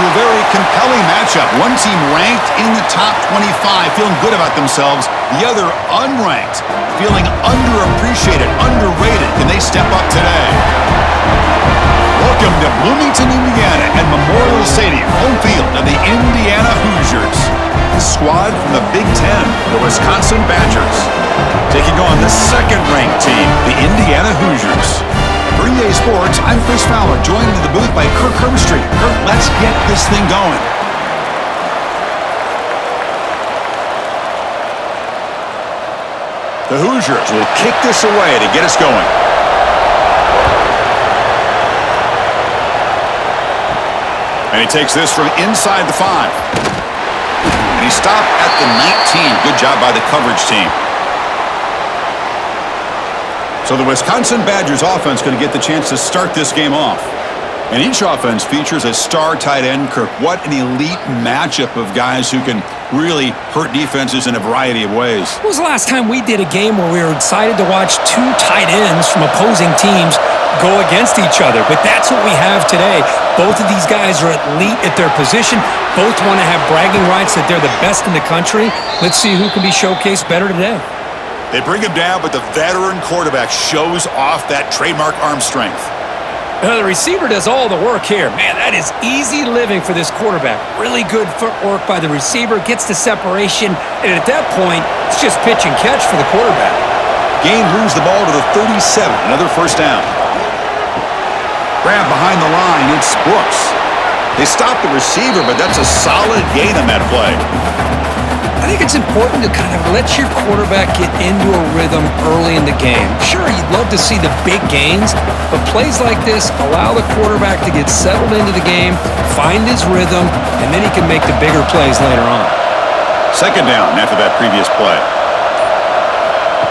a very compelling matchup. One team ranked in the top 25, feeling good about themselves. The other unranked, feeling underappreciated, underrated. Can they step up today? Welcome to Bloomington, Indiana at Memorial Stadium, home field of the Indiana Hoosiers. The squad from the Big Ten, the Wisconsin Badgers, taking on the second-ranked team, the Indiana Hoosiers. For EA Sports, I'm Chris Fowler, joined in the booth by Kirk Herbstreit. Kirk, let's get this thing going. The Hoosiers will kick this away to get us going. And he takes this from inside the 5. And he stopped at the 19. Good job by the coverage team. So the Wisconsin Badgers offense going to get the chance to start this game off. And each offense features a star tight end, Kirk. What an elite matchup of guys who can really hurt defenses in a variety of ways. When was the last time we did a game where we were excited to watch two tight ends from opposing teams go against each other? But that's what we have today. Both of these guys are elite at their position. Both want to have bragging rights that they're the best in the country. Let's see who can be showcased better today. They bring him down, but the veteran quarterback shows off that trademark arm strength. The receiver does all the work here. Man, that is easy living for this quarterback. Really good footwork by the receiver, gets the separation, and at that point, it's just pitch and catch for the quarterback. Gain moves the ball to the 37, another first down. Grab behind the line, it's Brooks. They stop the receiver, but that's a solid gain on that play. I think it's important to kind of let your quarterback get into a rhythm early in the game. Sure, you'd love to see the big gains, but plays like this allow the quarterback to get settled into the game, find his rhythm, and then he can make the bigger plays later on. Second down after that previous play.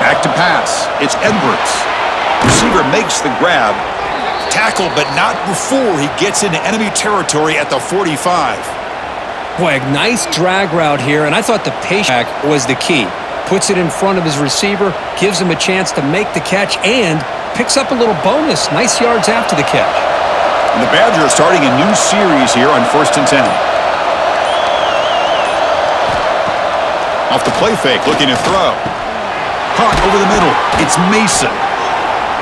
Back to pass. It's Edwards. Receiver makes the grab. Tackle, but not before he gets into enemy territory at the 45. Boy, a nice drag route here, and I thought the patience was the key. Puts it in front of his receiver, gives him a chance to make the catch, and picks up a little bonus. Nice yards after the catch. And the Badgers starting a new series here on 1st and 10. Off the play fake, looking to throw. Caught over the middle. It's Mason.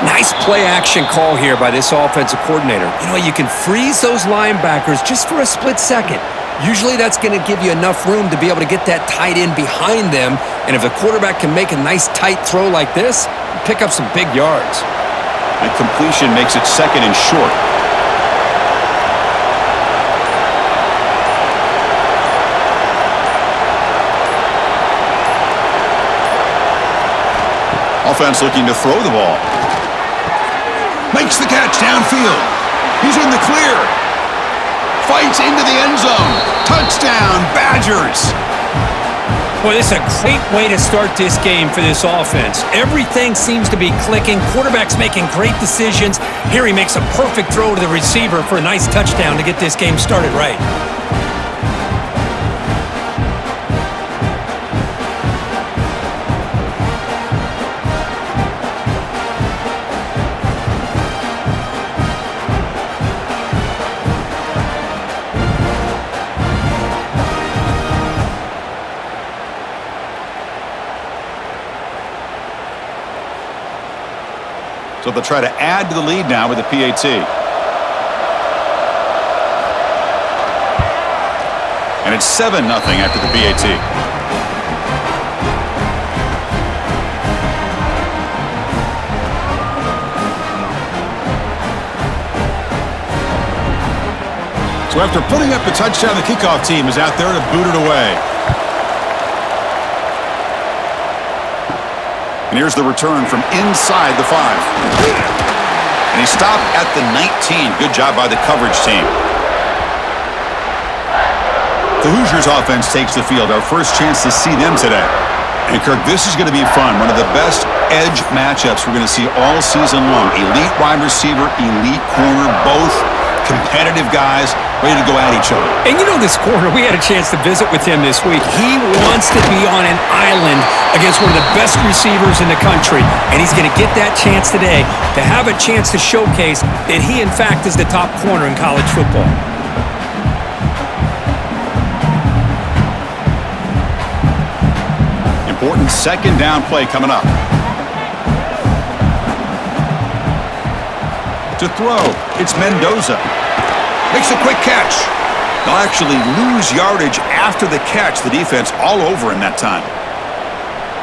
Nice play action call here by this offensive coordinator. You know, you can freeze those linebackers just for a split second. Usually that's going to give you enough room to be able to get that tight end behind them. And if the quarterback can make a nice tight throw like this, pick up some big yards. That completion makes it second and short. Offense looking to throw the ball. Makes the catch downfield. He's in the clear. Fights into the end zone. Touchdown, Badgers. Boy, this is a great way to start this game for this offense. Everything seems to be clicking. Quarterback's making great decisions. Here he makes a perfect throw to the receiver for a nice touchdown to get this game started right. So they'll try to add to the lead now with the PAT. And it's 7-0 after the PAT. So after putting up the touchdown, the kickoff team is out there to boot it away. And here's the return from inside the 5. And he stopped at the 19. Good job by the coverage team. The Hoosiers offense takes the field. Our first chance to see them today. And Kirk, this is going to be fun. One of the best edge matchups we're going to see all season long. Elite wide receiver, elite corner, both competitive guys ready to go at each other. And you know this corner, we had a chance to visit with him this week. He wants to be on an island against one of the best receivers in the country. And he's going to get that chance today to have a chance to showcase that he, in fact, is the top corner in college football. Important second down play coming up. To throw, it's Mendoza. Makes a quick catch. They'll actually lose yardage after the catch. The defense all over in that time.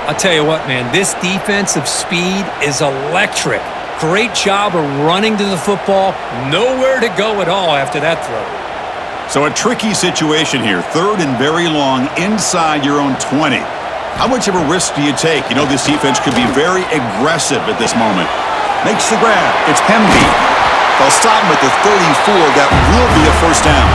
I'll tell you what, man, this defensive speed is electric. Great job of running to the football. Nowhere to go at all after that throw. So a tricky situation here. 3rd and very long inside your own 20. How much of a risk do you take? You know this defense could be very aggressive at this moment. Makes the grab. It's Hemby. They'll stop him at the 34. That will be a first down.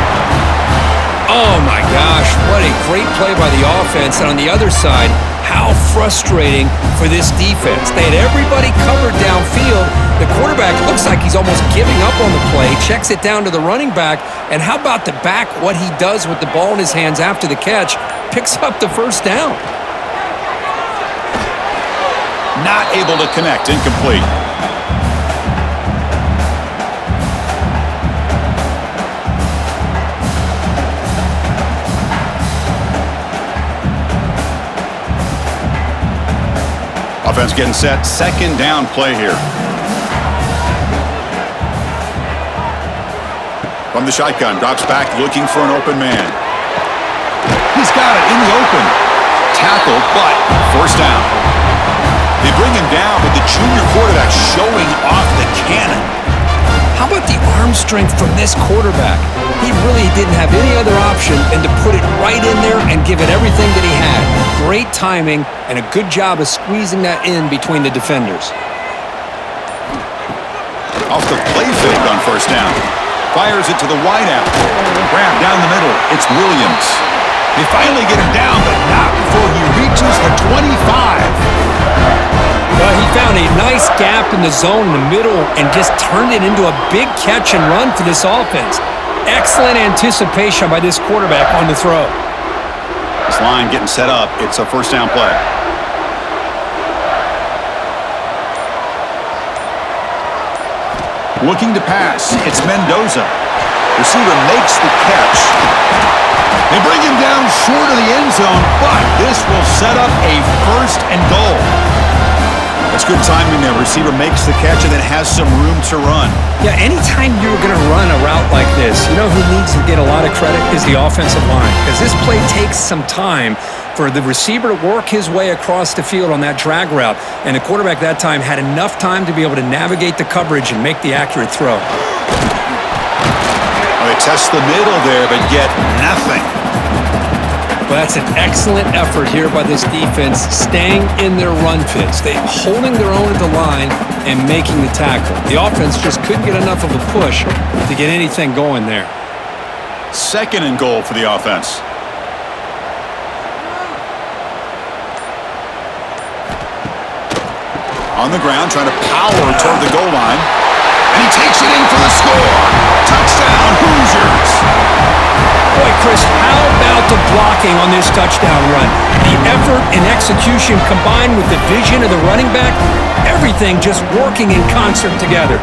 Oh, my gosh. What a great play by the offense. And on the other side, how frustrating for this defense. They had everybody covered downfield. The quarterback looks like he's almost giving up on the play, checks it down to the running back, and how about the back, what he does with the ball in his hands after the catch, picks up the first down. Not able to connect, incomplete. Offense getting set. Second down play here. From the shotgun, drops back looking for an open man. He's got it in the open. Tackled, but first down. They bring him down, but the junior quarterback showing off the cannon. How about the arm strength from this quarterback? He really didn't have any other option than to put it right in there and give it everything that he had. Great timing and a good job of squeezing that in between the defenders. Off the play fake on first down. Fires it to the wideout. Grab down the middle. It's Williams. They finally get him down, but not before he reaches the 25. Well, he found a nice gap in the zone in the middle and just turned it into a big catch and run for this offense. Excellent anticipation by this quarterback on the throw. This line getting set up. It's a first down play. Looking to pass. It's Mendoza. Receiver makes the catch. They bring him down short of the end zone, but this will set up a first and goal. That's good timing there. Receiver makes the catch and then has some room to run. Yeah, anytime you're going to run a route like this, you know who needs to get a lot of credit is the offensive line, because this play takes some time for the receiver to work his way across the field on that drag route, and the quarterback that time had enough time to be able to navigate the coverage and make the accurate throw. Well, they test the middle there, but get nothing. Well, that's an excellent effort here by this defense, staying in their run fits. They're holding their own at the line and making the tackle. The offense just couldn't get enough of a push to get anything going there. Second and goal for the offense. On the ground, trying to power toward the goal line. And he takes it in for the score. Touchdown, Hoosiers. Boy, Chris, how about the blocking on this touchdown run? The effort and execution combined with the vision of the running back, everything just working in concert together.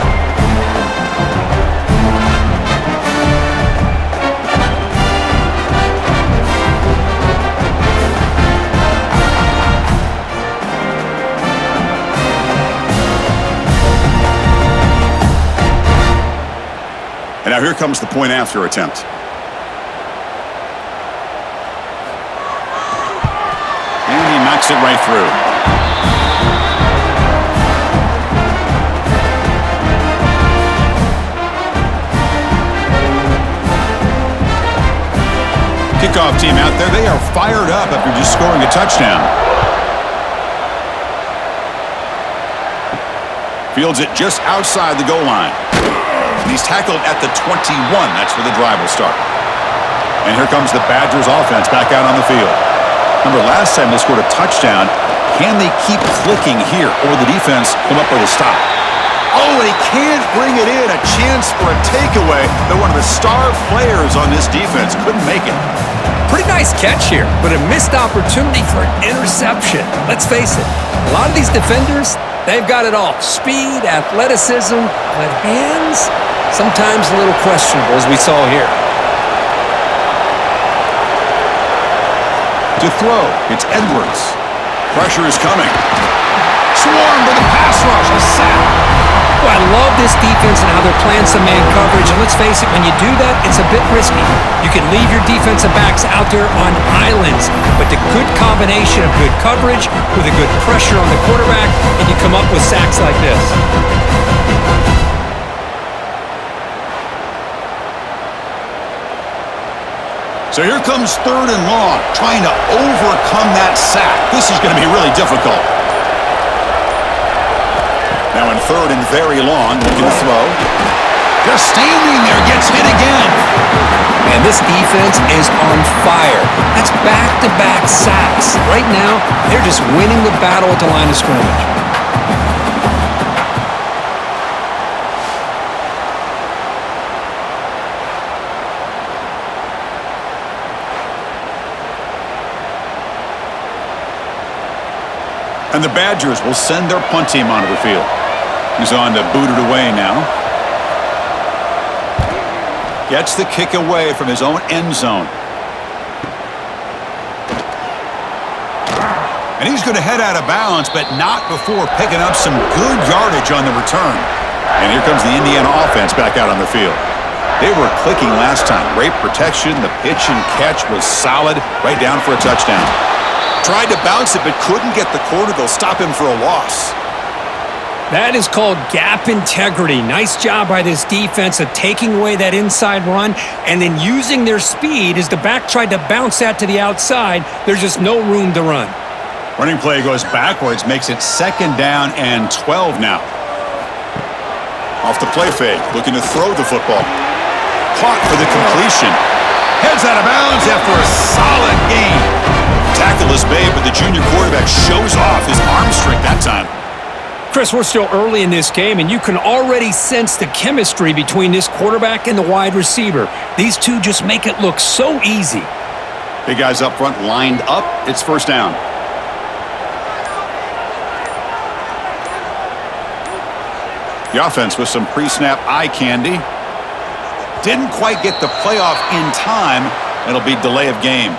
And now here comes the point after attempt. And he knocks it right through. Kickoff team out there, they are fired up after just scoring a touchdown. Fields it just outside the goal line. And he's tackled at the 21. That's where the drive will start. And here comes the Badgers offense back out on the field. Remember, last time they scored a touchdown. Can they keep clicking here, or the defense come up with a stop? Oh, they can't bring it in. A chance for a takeaway, but one of the star players on this defense couldn't make it. Pretty nice catch here, but a missed opportunity for an interception. Let's face it, a lot of these defenders, they've got it all. Speed, athleticism, but hands, sometimes a little questionable, as we saw here. To throw, it's Edwards. Pressure is coming. Swarmed by the pass rush. A sack. Well, I love this defense and how they're playing some man coverage. And let's face it, when you do that, it's a bit risky. You can leave your defensive backs out there on islands. But the good combination of good coverage with a good pressure on the quarterback, and you come up with sacks like this. So here comes 3rd and long, trying to overcome that sack. This is going to be really difficult. Now in 3rd and very long, looking to throw. Just standing there, gets hit again. Man, this defense is on fire. That's back-to-back sacks. Right now, they're just winning the battle at the line of scrimmage. And the Badgers will send their punt team onto the field. He's on to boot it away now. Gets the kick away from his own end zone. And he's going to head out of bounds, but not before picking up some good yardage on the return. And here comes the Indiana offense back out on the field. They were clicking last time. Great protection. The pitch and catch was solid, right down for a touchdown. Tried to bounce it, but couldn't get the corner. They'll stop him for a loss. That is called gap integrity. Nice job by this defense of taking away that inside run and then using their speed as the back tried to bounce that to the outside. There's just no room to run. Running play goes backwards, makes it 2nd down and 12 now. Off the play fake, looking to throw the football. Caught for the completion. Heads out of bounds after a solid gain. Tackle is made, but the junior quarterback shows off his arm strength that time. Chris, we're still early in this game, and you can already sense the chemistry between this quarterback and the wide receiver. These two just make it look so easy. Big guys up front lined up. It's 1st down. The offense with some pre-snap eye candy. Didn't quite get the playoff in time. It'll be delay of game.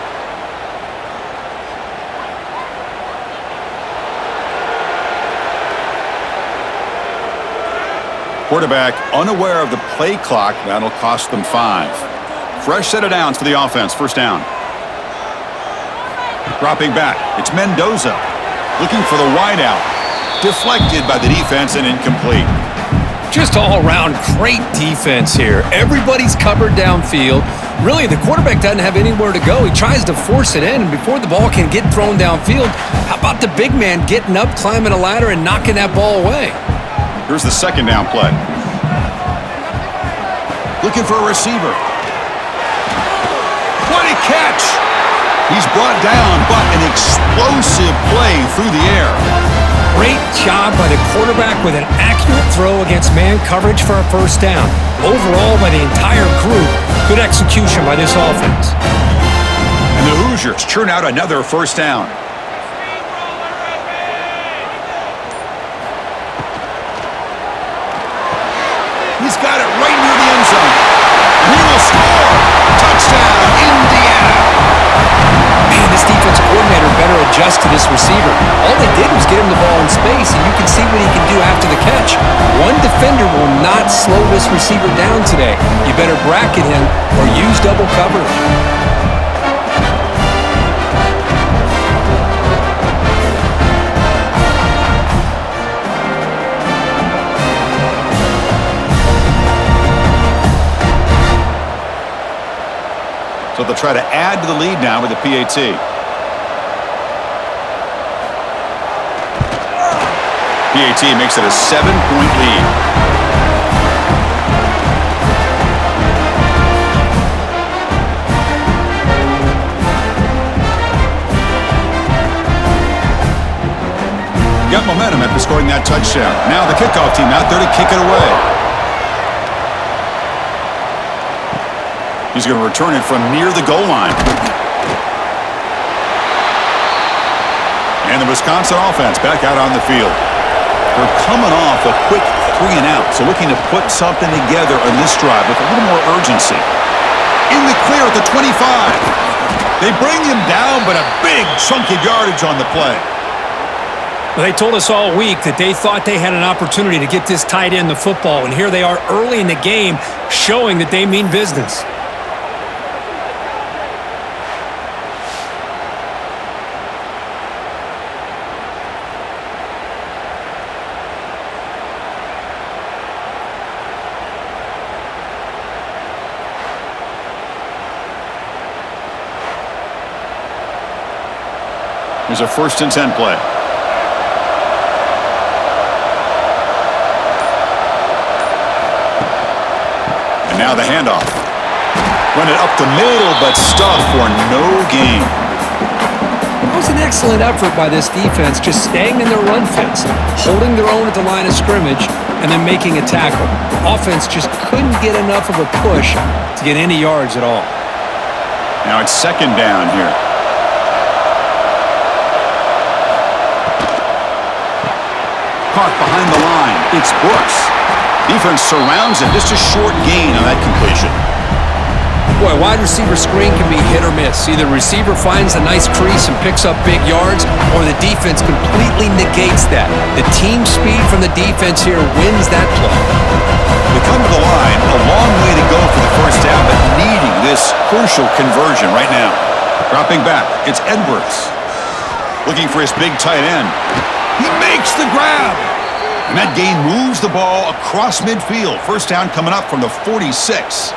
Quarterback unaware of the play clock. That'll cost them 5. Fresh set of downs for the offense. 1st down. Dropping back. It's Mendoza. Looking for the wideout. Deflected by the defense and incomplete. Just all around great defense here. Everybody's covered downfield. Really, the quarterback doesn't have anywhere to go. He tries to force it in, and before the ball can get thrown downfield, how about the big man getting up, climbing a ladder, and knocking that ball away? Here's the 2nd down play. Looking for a receiver. What a catch! He's brought down, but an explosive play through the air. Great job by the quarterback with an accurate throw against man coverage for a 1st down. Overall, by the entire group, good execution by this offense. And the Hoosiers churn out another 1st down. He's got it right near the end zone. He will score. Touchdown, Indiana. Man, this defense coordinator better adjust to this receiver. All they did was get him the ball in space, and you can see what he can do after the catch. One defender will not slow this receiver down today. You better bracket him or use double coverage. So they'll try to add to the lead now with the PAT. PAT makes it a 7-point lead. Got momentum after scoring that touchdown. Now the kickoff team out there to kick it away. He's going to return it from near the goal line. And the Wisconsin offense back out on the field. They're coming off a quick 3 and out, so looking to put something together on this drive with a little more urgency. In the clear at the 25. They bring him down, but a big chunk of yardage on the play. Well, they told us all week that they thought they had an opportunity to get this tight end the football, and here they are early in the game showing that they mean business. Here's a 1st and 10 play. And now the handoff. Run it up the middle, but stuffed for no gain. It was an excellent effort by this defense, just staying in their run fits, holding their own at the line of scrimmage, and then making a tackle. Offense just couldn't get enough of a push to get any yards at all. Now it's 2nd down here. Caught behind the line. It's Brooks. Defense surrounds him. Just a short gain on that completion. Boy, wide receiver screen can be hit or miss. Either receiver finds a nice crease and picks up big yards, or the defense completely negates that. The team speed from the defense here wins that play. We come to the line. A long way to go for the 1st down, but needing this crucial conversion right now. Dropping back. It's Edwards. Looking for his big tight end. He makes the grab. And that gain moves the ball across midfield. 1st down coming up from the 46.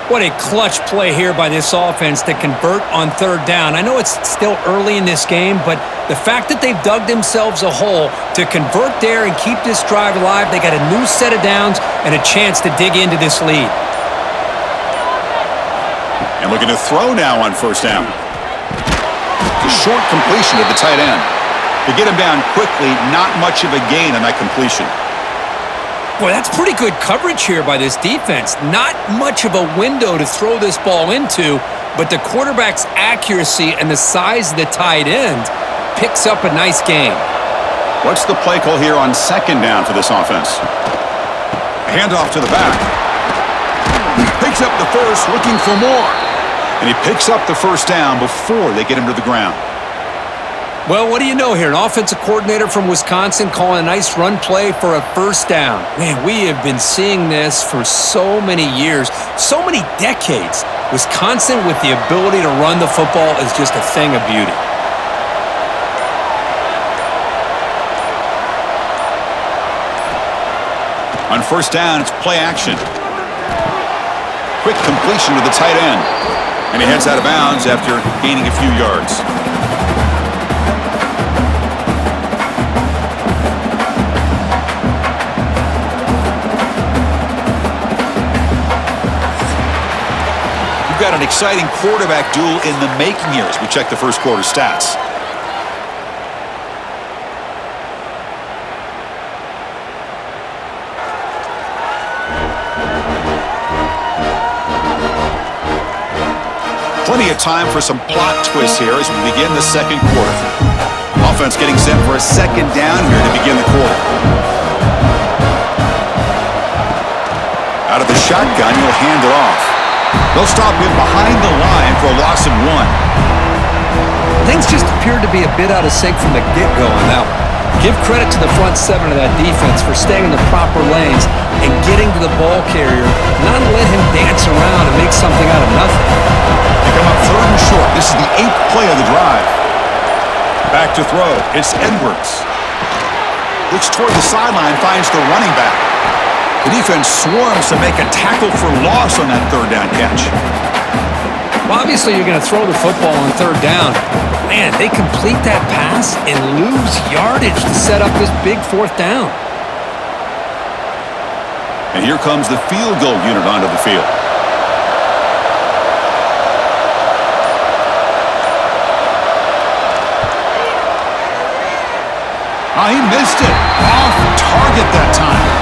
What a clutch play here by this offense to convert on 3rd down. I know it's still early in this game, but the fact that they've dug themselves a hole to convert there and keep this drive alive, they got a new set of downs and a chance to dig into this lead. And looking to throw now on 1st down. A short completion to the tight end. To get him down quickly, not much of a gain on that completion. Boy, that's pretty good coverage here by this defense. Not much of a window to throw this ball into, but the quarterback's accuracy and the size of the tight end picks up a nice gain. What's the play call here on 2nd down for this offense? A handoff to the back. He picks up the first, looking for more. And he picks up the 1st down before they get him to the ground. Well, what do you know here? An offensive coordinator from Wisconsin calling a nice run play for a 1st down. Man, we have been seeing this for so many years, so many decades. Wisconsin with the ability to run the football is just a thing of beauty. On 1st down, it's play action. Quick completion to the tight end. And he heads out of bounds after gaining a few yards. We've got an exciting quarterback duel in the making here as we check the 1st quarter stats. Plenty of time for some plot twists here as we begin the 2nd quarter. Offense getting set for a 2nd down here to begin the quarter. Out of the shotgun, he'll hand it off. They'll stop him behind the line for a loss of 1. Things just appeared to be a bit out of sync from the get-go on that one. Give credit to the front 7 of that defense for staying in the proper lanes and getting to the ball carrier, not let him dance around and make something out of nothing. They come up 3rd and short. This is the 8th play of the drive. Back to throw. It's Edwards. Looks toward the sideline, finds the running back. The defense swarms to make a tackle for loss on that 3rd down catch. Well, obviously you're going to throw the football on 3rd down. But man, they complete that pass and lose yardage to set up this big 4th down. And here comes the field goal unit onto the field. Oh, he missed it. Off target that time.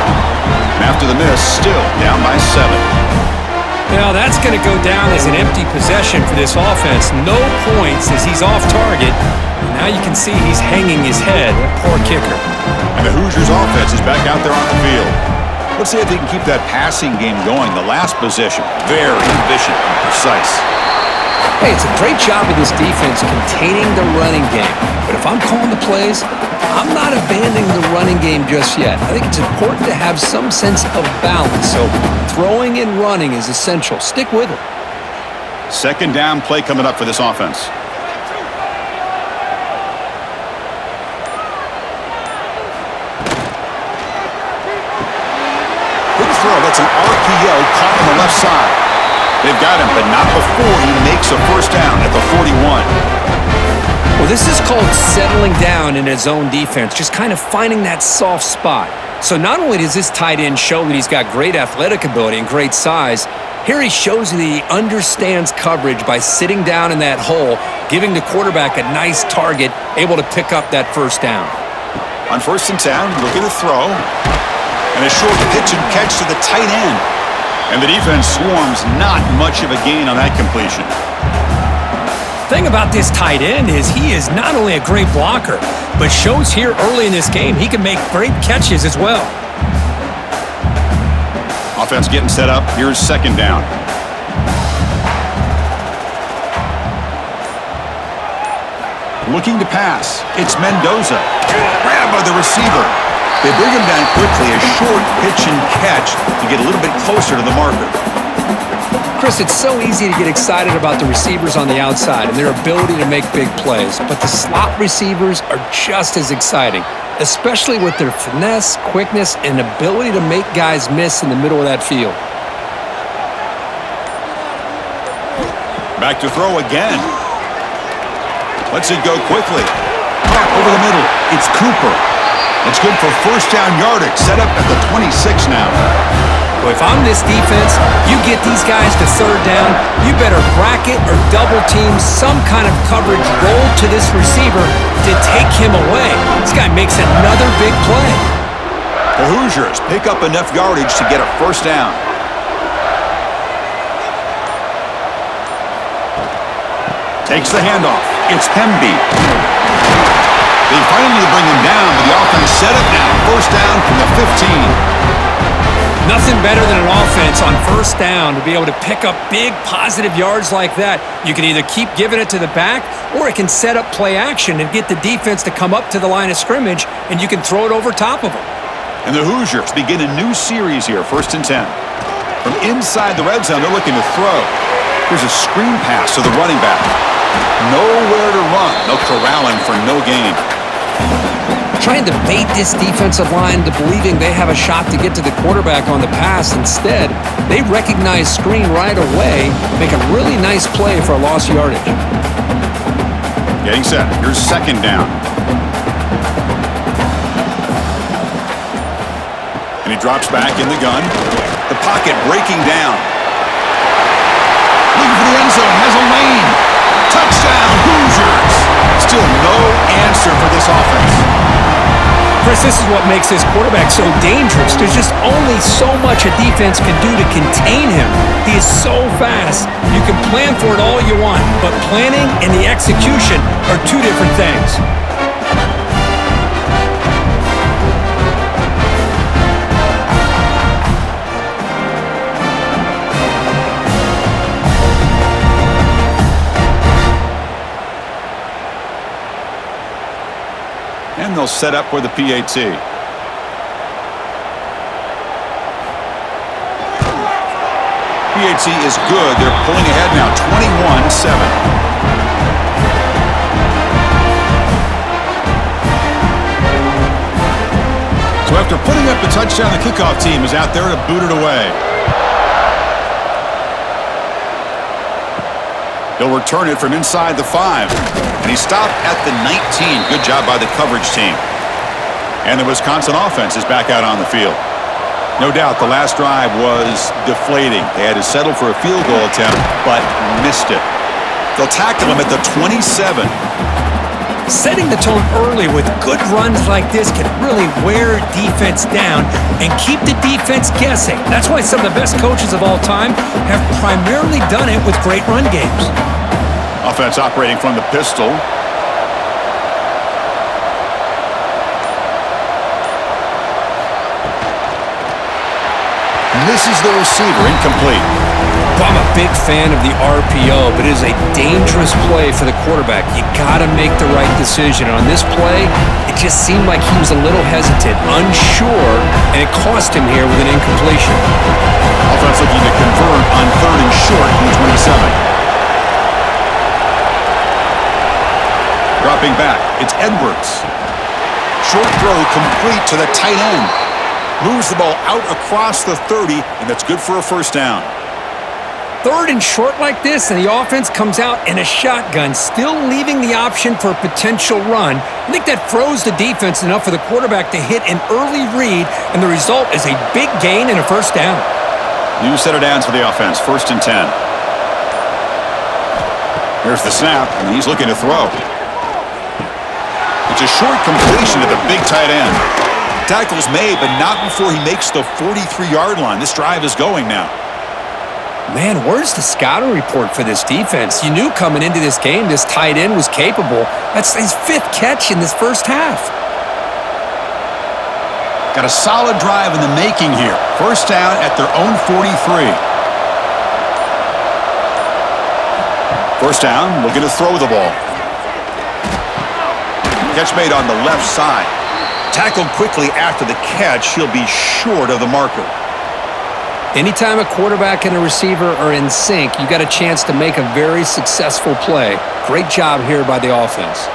And after the miss, still down by 7. Now that's going to go down as an empty possession for this offense. No points as he's off target. And now you can see he's hanging his head. Poor kicker. And the Hoosiers offense is back out there on the field. Let's see if they can keep that passing game going. The last possession, very efficient and precise. Hey, it's a great job of this defense containing the running game. But if I'm calling the plays, I'm not abandoning the running game just yet. I think it's important to have some sense of balance, so throwing and running is essential. Stick with it. Second down play coming up for this offense. Good throw. That's an RPO caught on the left side. They've got him, but not before he makes a first down at the 41. Well, this is called settling down in his own defense, just kind of finding that soft spot. So not only does this tight end show that he's got great athletic ability and great size, here he shows that he understands coverage by sitting down in that hole, giving the quarterback a nice target, able to pick up that first down. On 1st and 10, looking to throw. And a short pitch and catch to the tight end. And the defense swarms, not much of a gain on that completion. The thing about this tight end is he is not only a great blocker, but shows here early in this game he can make great catches as well. Offense getting set up. Here's second down. Looking to pass. It's Mendoza. Grabbed by the receiver. They bring him down quickly. A short pitch and catch to get a little bit closer to the marker. Chris, it's so easy to get excited about the receivers on the outside and their ability to make big plays, but the slot receivers are just as exciting, especially with their finesse, quickness, and ability to make guys miss in the middle of that field. Back to throw again. Lets it go quickly. Caught over the middle. It's Cooper. It's good for first down yardage. Set up at the 26 now. Well, if I'm this defense, you get these guys to third down, you better bracket or double team some kind of coverage roll to this receiver to take him away. This guy makes another big play. The Hoosiers pick up enough yardage to get a first down. Takes the handoff. It's Hemby. They finally bring him down, but the offense set up now. First down from the 15. Nothing better than an offense on first down to be able to pick up big positive yards like that. You can either keep giving it to the back, or it can set up play action and get the defense to come up to the line of scrimmage, and you can throw it over top of them. And the Hoosiers begin a new series here, 1st and 10. From inside the red zone, they're looking to throw. Here's a screen pass to the running back. Nowhere to run. No corralling for no gain. Trying to bait this defensive line to believing they have a shot to get to the quarterback on the pass. Instead, they recognize screen right away, make a really nice play for a lost yardage. Getting set. Here's second down. And he drops back in the gun. The pocket breaking down. Looking for the end zone. Has a lane. Touchdown, Hoosiers. Still no answer for this offense. Chris, this is what makes this quarterback so dangerous. There's just only so much a defense can do to contain him. He is so fast. You can plan for it all you want, but planning and the execution are two different things. And they'll set up for the PAT. PAT is good. They're pulling ahead now, 21-7. So after putting up the touchdown, the kickoff team is out there to boot it away. He'll return it from inside the 5. And he stopped at the 19. Good job by the coverage team. And the Wisconsin offense is back out on the field. No doubt the last drive was deflating. They had to settle for a field goal attempt, but missed it. They'll tackle him at the 27. Setting the tone early with good runs like this can really wear defense down and keep the defense guessing. That's why some of the best coaches of all time have primarily done it with great run games. Offense operating from the pistol. Misses the receiver, incomplete. Well, I'm a big fan of the RPO, but it is a dangerous play for the quarterback. You got to make the right decision. On this play, it just seemed like he was a little hesitant, unsure, and it cost him here with an incompletion. Offense looking to convert on 3rd and short from the 27. Dropping back, it's Edwards. Short throw complete to the tight end. Moves the ball out across the 30, and that's good for a first down. 3rd and short like this, and the offense comes out in a shotgun, still leaving the option for a potential run. I think that froze the defense enough for the quarterback to hit an early read, and the result is a big gain and a first down. New set of downs for the offense, 1st and 10. Here's the snap, and he's looking to throw. It's a short completion to the big tight end. Tackle's made, but not before he makes the 43-yard line. This drive is going now. Man, where's the scouting report for this defense? You knew coming into this game this tight end was capable. That's his 5th catch in this first half. Got a solid drive in the making here. First down at their own 43. First down, looking to throw the ball. Catch made on the left side. Tackled quickly after the catch. He'll be short of the marker. Anytime a quarterback and a receiver are in sync, you got a chance to make a very successful play. Great job here by the offense.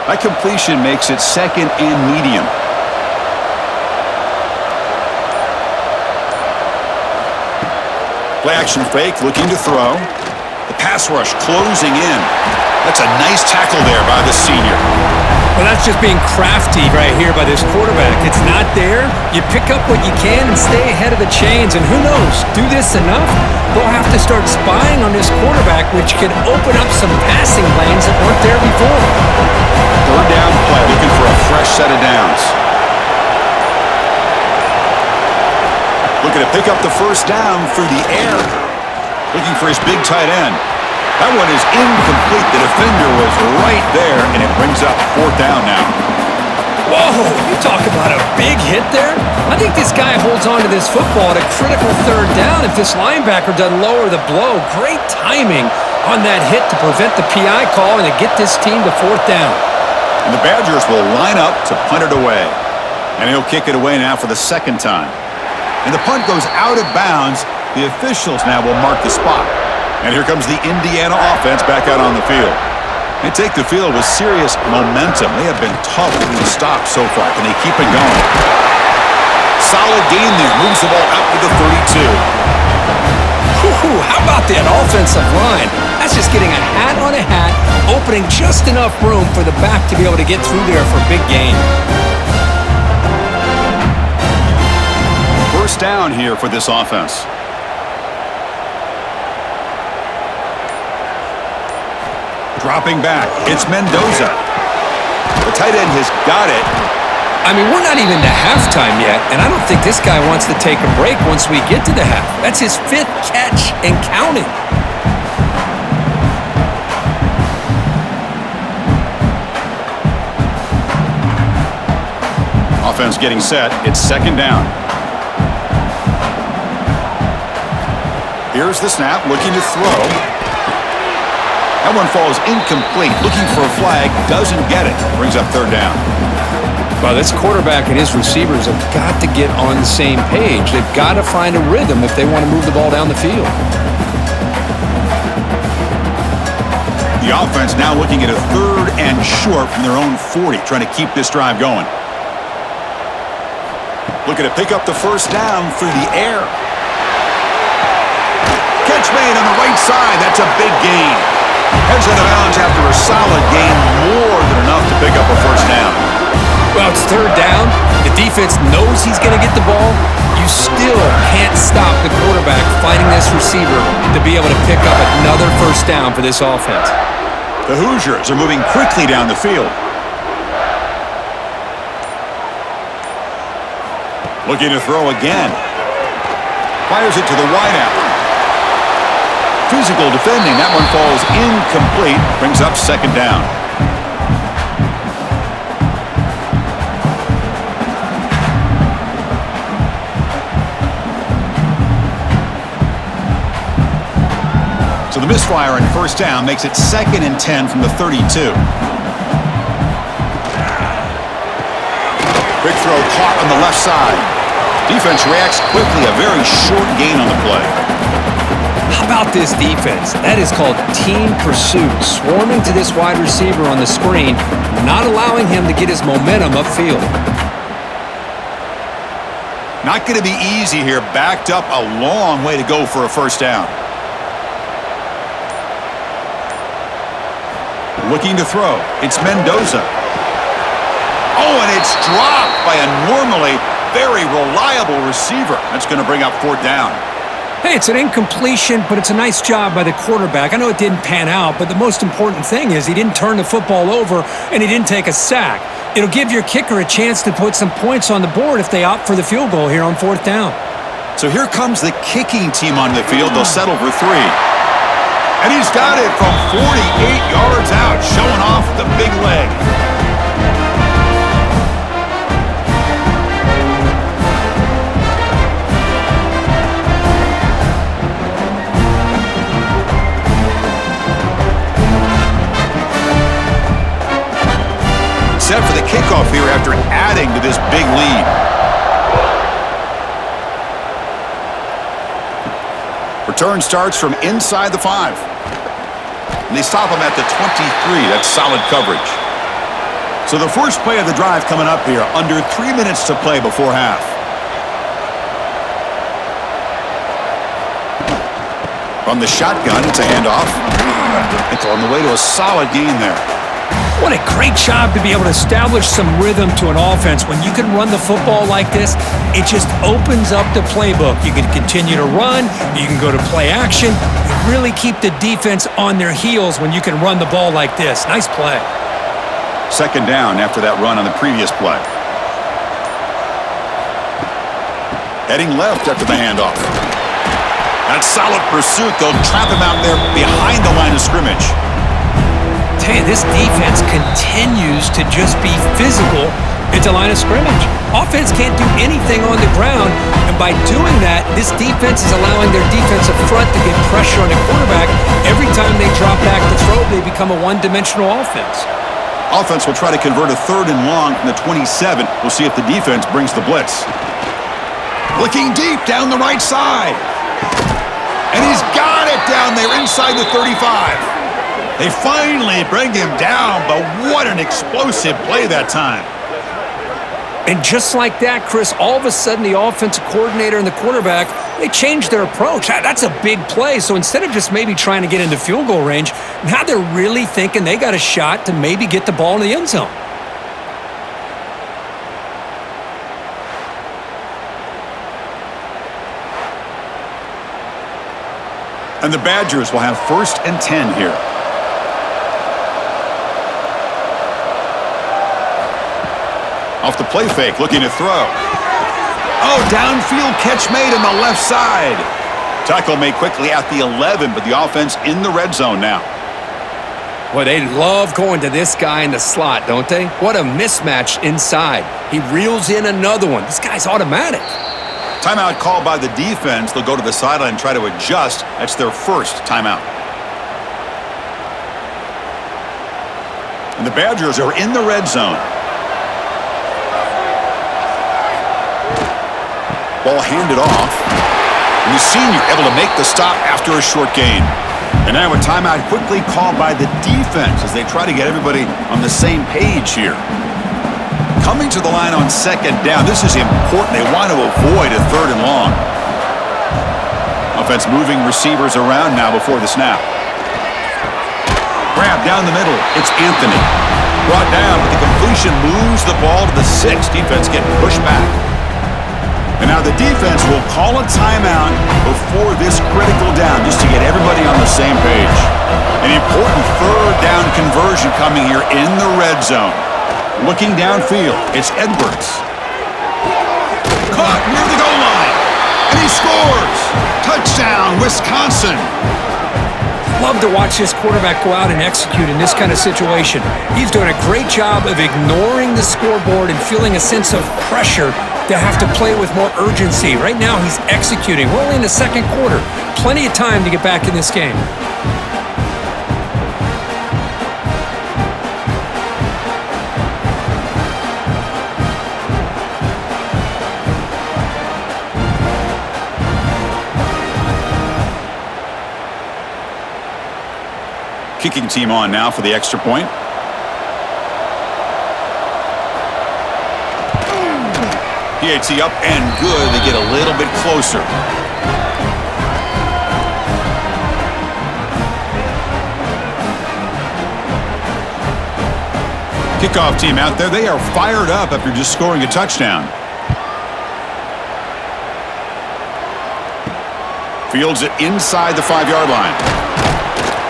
That completion makes it 2nd and medium. Play action fake, looking to throw. The pass rush closing in. That's a nice tackle there by the senior. Well, that's just being crafty right here by this quarterback. It's not there. You pick up what you can and stay ahead of the chains. And who knows, do this enough, they'll have to start spying on this quarterback, which could open up some passing lanes that weren't there before. 3rd down play, looking for a fresh set of downs. Looking to pick up the first down through the air. Looking for his big tight end. That one is incomplete. The defender was right there, and it brings up 4th down now. Whoa, you talk about a big hit there. I think this guy holds on to this football at a critical 3rd down if this linebacker doesn't lower the blow. Great timing on that hit to prevent the PI call and to get this team to 4th down. And the Badgers will line up to punt it away. And he'll kick it away now for the 2nd time. And the punt goes out of bounds. The officials now will mark the spot. And here comes the Indiana offense back out on the field. They take the field with serious momentum. They have been tough to stop so far. Can they keep it going? Solid gain there. Moves the ball out to the 32. How about that offensive line? That's just getting a hat on a hat, opening just enough room for the back to be able to get through there for a big gain. First down here for this offense. Dropping back, it's Mendoza. The tight end has got it. I mean, we're not even to halftime yet, and I don't think this guy wants to take a break once we get to the half. That's his 5th catch and counting. Offense getting set. It's 2nd down. Here's the snap, looking to throw. That one falls incomplete. Looking for a flag, doesn't get it. Brings up 3rd down. Well, this quarterback and his receivers have got to get on the same page. They've got to find a rhythm if they want to move the ball down the field. The offense now looking at a 3rd and short from their own 40, trying to keep this drive going. Looking to pick up the first down through the air. Catch made on the right side. That's a big gain. Heads out of bounds after a solid gain, more than enough to pick up a first down. Well, it's 3rd down. The defense knows he's going to get the ball. You still can't stop the quarterback finding this receiver to be able to pick up another first down for this offense. The Hoosiers are moving quickly down the field. Looking to throw again. Fires it to the wideout. Physical defending. That one falls incomplete. Brings up 2nd down. misfire on first down makes it 2nd and 10 from the 32. Quick throw caught on the left side. Defense reacts quickly. A very short gain on the play. How about this defense? That is called team pursuit. Swarming to this wide receiver on the screen, not allowing him to get his momentum upfield. Not going to be easy here. Backed up a long way to go for a first down. Looking to throw. It's Mendoza. Oh, and it's dropped by a normally very reliable receiver. That's going to bring up 4th down. Hey, it's an incompletion, but it's a nice job by the quarterback. I know it didn't pan out, but the most important thing is he didn't turn the football over and he didn't take a sack. It'll give your kicker a chance to put some points on the board if they opt for the field goal here on 4th down. So here comes the kicking team on the field. They'll settle for 3. And he's got it from 48 yards out, showing off the big leg. Set for the kickoff here after adding to this big lead. Return starts from inside the 5. And they stop him at the 23. That's solid coverage. So the first play of the drive coming up here. Under 3 minutes to play before half. From the shotgun, it's a handoff. It's on the way to a solid gain there. What a great job to be able to establish some rhythm to an offense. When you can run the football like this, it just opens up the playbook. You can continue to run. You can go to play action. You really keep the defense on their heels when you can run the ball like this. Nice play. 2nd down after that run on the previous play. Heading left after the handoff. That's solid pursuit. They'll trap him out there behind the line of scrimmage. Tell you, this defense continues to just be physical at the line of scrimmage. Offense can't do anything on the ground, and by doing that, this defense is allowing their defensive front to get pressure on the quarterback. Every time they drop back to throw, they become a one-dimensional offense. Offense will try to convert a 3rd and long from the 27. We'll see if the defense brings the blitz. Looking deep down the right side. And he's got it down there inside the 35. They finally bring him down, but what an explosive play that time. And just like that, Chris, all of a sudden the offensive coordinator and the quarterback, they changed their approach. That's a big play. So instead of just maybe trying to get into field goal range, now they're really thinking they got a shot to maybe get the ball in the end zone. And the Badgers will have 1st and 10 here. Off the play fake, looking to throw. Oh, downfield catch made on the left side. Tackle made quickly at the 11, but the offense in the red zone now. Well, they love going to this guy in the slot, don't they? What a mismatch inside. He reels in another one. This guy's automatic. Timeout called by the defense. They'll go to the sideline and try to adjust. That's their 1st timeout. And the Badgers are in the red zone. Ball handed off. And the senior able to make the stop after a short gain. And now a timeout quickly called by the defense as they try to get everybody on the same page here. Coming to the line on 2nd down. This is important. They want to avoid a 3rd and long. Offense moving receivers around now before the snap. Grab down the middle. It's Anthony. Brought down, but the completion moves the ball to the 6. Defense getting pushed back. And now the defense will call a timeout before this critical down just to get everybody on the same page. An important 3rd down conversion coming here in the red zone. Looking downfield, it's Edwards. Caught near the goal line. And he scores. Touchdown, Wisconsin. Love to watch this quarterback go out and execute in this kind of situation. He's doing a great job of ignoring the scoreboard and feeling a sense of pressure to have to play with more urgency. Right now, he's executing. We're only in the 2nd quarter. Plenty of time to get back in this game. Kicking team on now for the extra point. PAT up and good. They get a little bit closer. Kickoff team out there. They are fired up after just scoring a touchdown. Fields it inside the 5-yard line.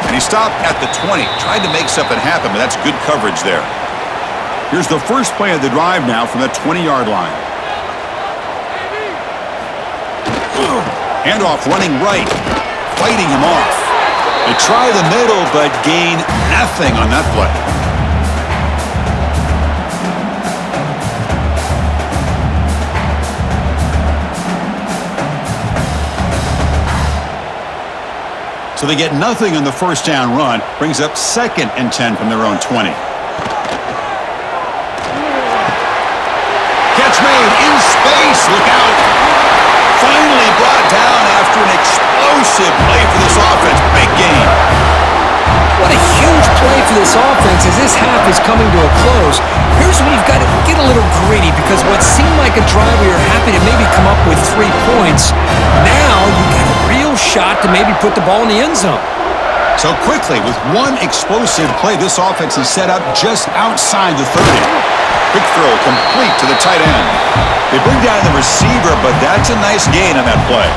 And he stopped at the 20. Tried to make something happen, but that's good coverage there. Here's the first play of the drive now from the 20-yard line. Handoff running right. Fighting him off. They try the middle, but gain nothing on that play. So they get nothing on the first down run. Brings up 2nd and 10 from their own 20. Catch made in space. Look out. Finally brought down after an explosive play for this offense. Big game. What a huge play for this offense as this half is coming to a close. Here's where you've got to get a little greedy because what seemed like a drive where you're happy to maybe come up with 3 points, now you've got a real shot to maybe put the ball in the end zone. So quickly, with one explosive play, this offense is set up just outside the 30. Quick throw complete to the tight end. They bring down the receiver, but that's a nice gain on that play.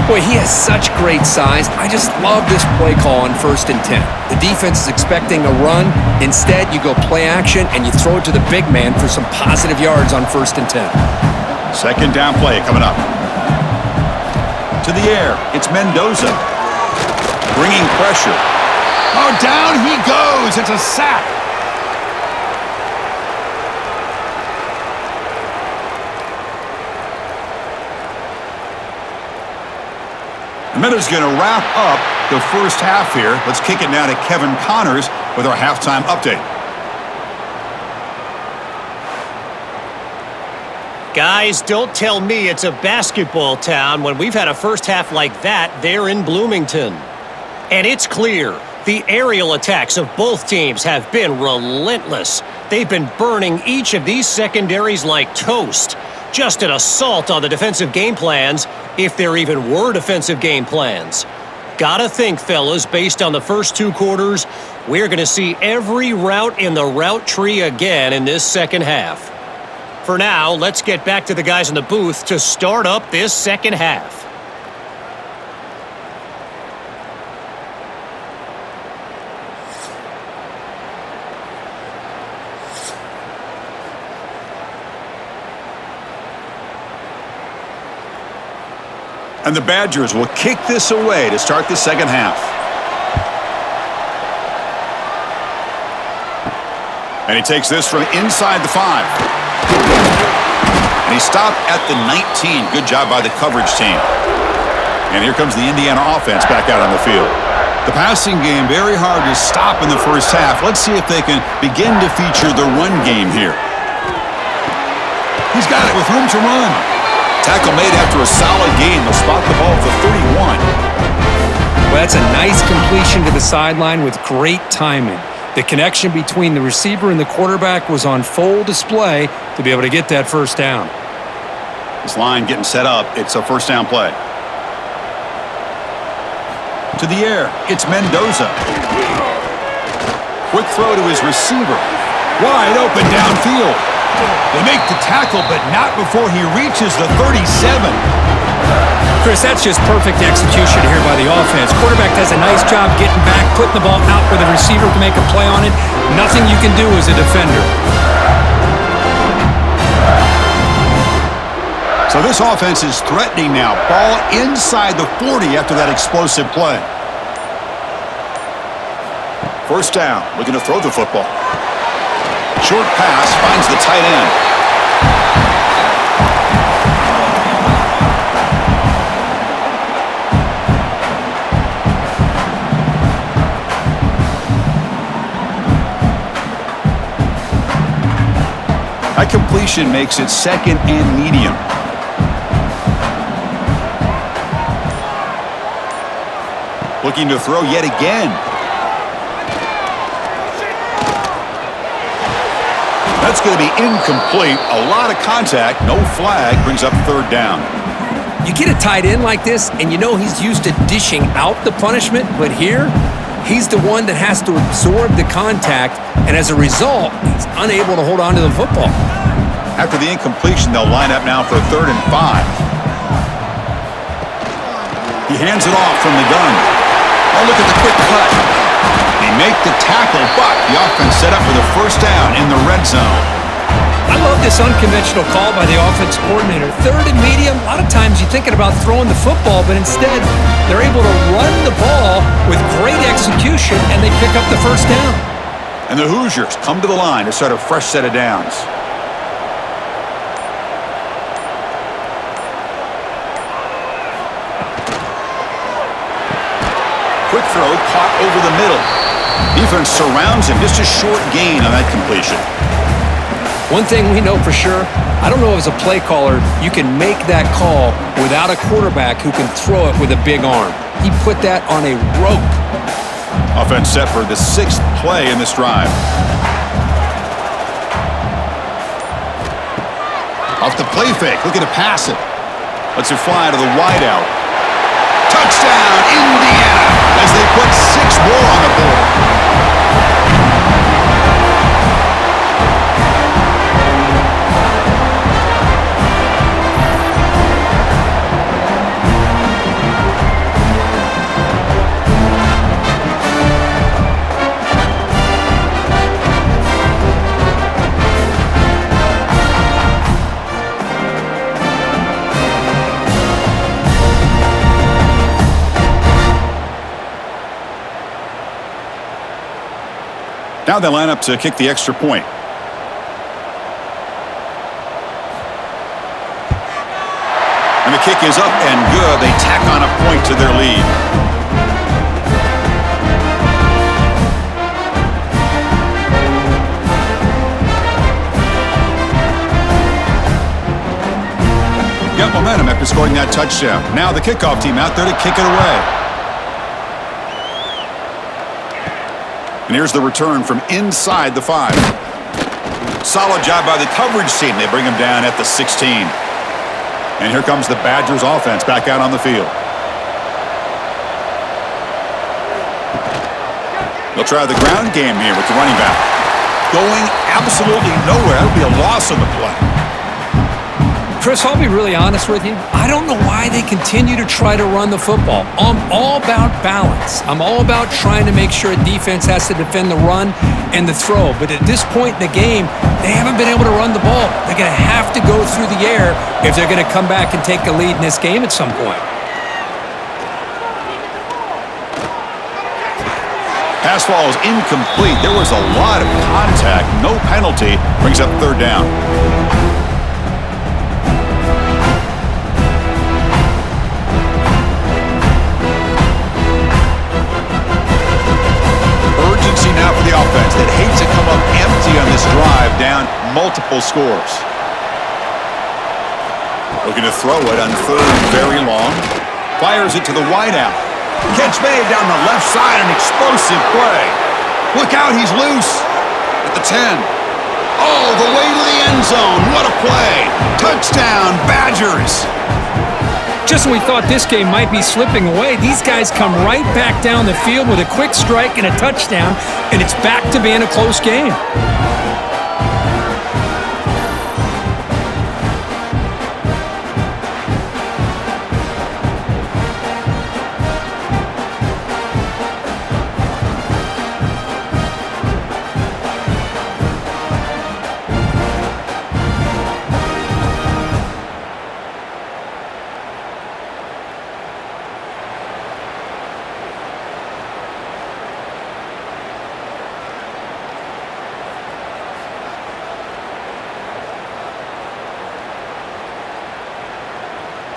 Boy, he has such great size. I just love this play call on 1st and 10. The defense is expecting a run. Instead, you go play action, and you throw it to the big man for some positive yards on 1st and 10. Second down play coming up. To the air, it's Mendoza. Bringing pressure. Oh, down he goes. It's a sack. The Miller's going to wrap up the first half here. Let's kick it now to Kevin Connors with our halftime update. Guys, don't tell me it's a basketball town when we've had a first half like that there in Bloomington. And it's clear, the aerial attacks of both teams have been relentless. They've been burning each of these secondaries like toast. Just an assault on the defensive game plans, if there even were defensive game plans. Gotta think, fellas, based on the first 2 quarters, we're going to see every route in the route tree again in this second half. For now, let's get back to the guys in the booth to start up this second half. And the Badgers will kick this away to start the second half. And he takes this from inside the 5. And he stopped at the 19. Good job by the coverage team. And here comes the Indiana offense back out on the field. The passing game very hard to stop in the first half. Let's see if they can begin to feature the run game here. He's got it with room to run. Tackle made after a solid gain. They'll spot the ball at the 31. Well, that's a nice completion to the sideline with great timing. The connection between the receiver and the quarterback was on full display to be able to get that first down. This line getting set up. It's a first down play. To the air, it's Mendoza. Quick throw to his receiver. Wide open downfield. They make the tackle, but not before he reaches the 37. Chris, that's just perfect execution here by the offense. Quarterback does a nice job getting back, putting the ball out where the receiver can make a play on it. Nothing you can do as a defender. So this offense is threatening now. Ball inside the 40 after that explosive play. First down, looking to throw the football. Short pass finds the tight end. That completion makes it second and medium. Looking to throw yet again. That's going to be incomplete. A lot of contact. No flag. Brings up third down. You get a tight end like this, and you know he's used to dishing out the punishment, but here, he's the one that has to absorb the contact, and as a result, he's unable to hold on to the football. After the incompletion, they'll line up now for 3rd and 5. He hands it off from the gun. Oh, look at the quick cut. They make the tackle, but the offense set up for the first down in the red zone. I love this unconventional call by the offense coordinator. 3rd and medium, a lot of times you're thinking about throwing the football, but instead they're able to run the ball with great execution, and they pick up the first down. And the Hoosiers come to the line to start a fresh set of downs. Quick throw caught over the middle. Defense surrounds him. Just a short gain on that completion. One thing we know for sure, I don't know as a play caller, you can make that call without a quarterback who can throw it with a big arm. He put that on a rope. Offense set for the 6th play in this drive. Off the play fake, looking to pass it. Lets it fly to the wideout. Touchdown, Indiana, as they put 6 more on the board. Now they line up to kick the extra point. And the kick is up and good. They tack on a point to their lead. Got momentum after scoring that touchdown. Now the kickoff team out there to kick it away. And here's the return from inside the 5. Solid job by the coverage team. They bring him down at the 16. And here comes the Badgers offense back out on the field. They'll try the ground game here with the running back. Going absolutely nowhere. That'll be a loss on the play. Chris, I'll be really honest with you. I don't know why they continue to try to run the football. I'm all about balance. I'm all about trying to make sure a defense has to defend the run and the throw. But at this point in the game, they haven't been able to run the ball. They're going to have to go through the air if they're going to come back and take a lead in this game at some point. Pass ball is incomplete. There was a lot of contact. No penalty. Brings up 3rd down. Now for the offense that hates to come up empty on this drive, down multiple scores. Looking to throw it on 3rd and very long. Fires it to the wideout. Catch made down the left side, an explosive play. Look out, he's loose at the 10. Oh, the way to the end zone. What a play. Touchdown, Badgers. Just when we thought this game might be slipping away, these guys come right back down the field with a quick strike and a touchdown, and it's back to being a close game.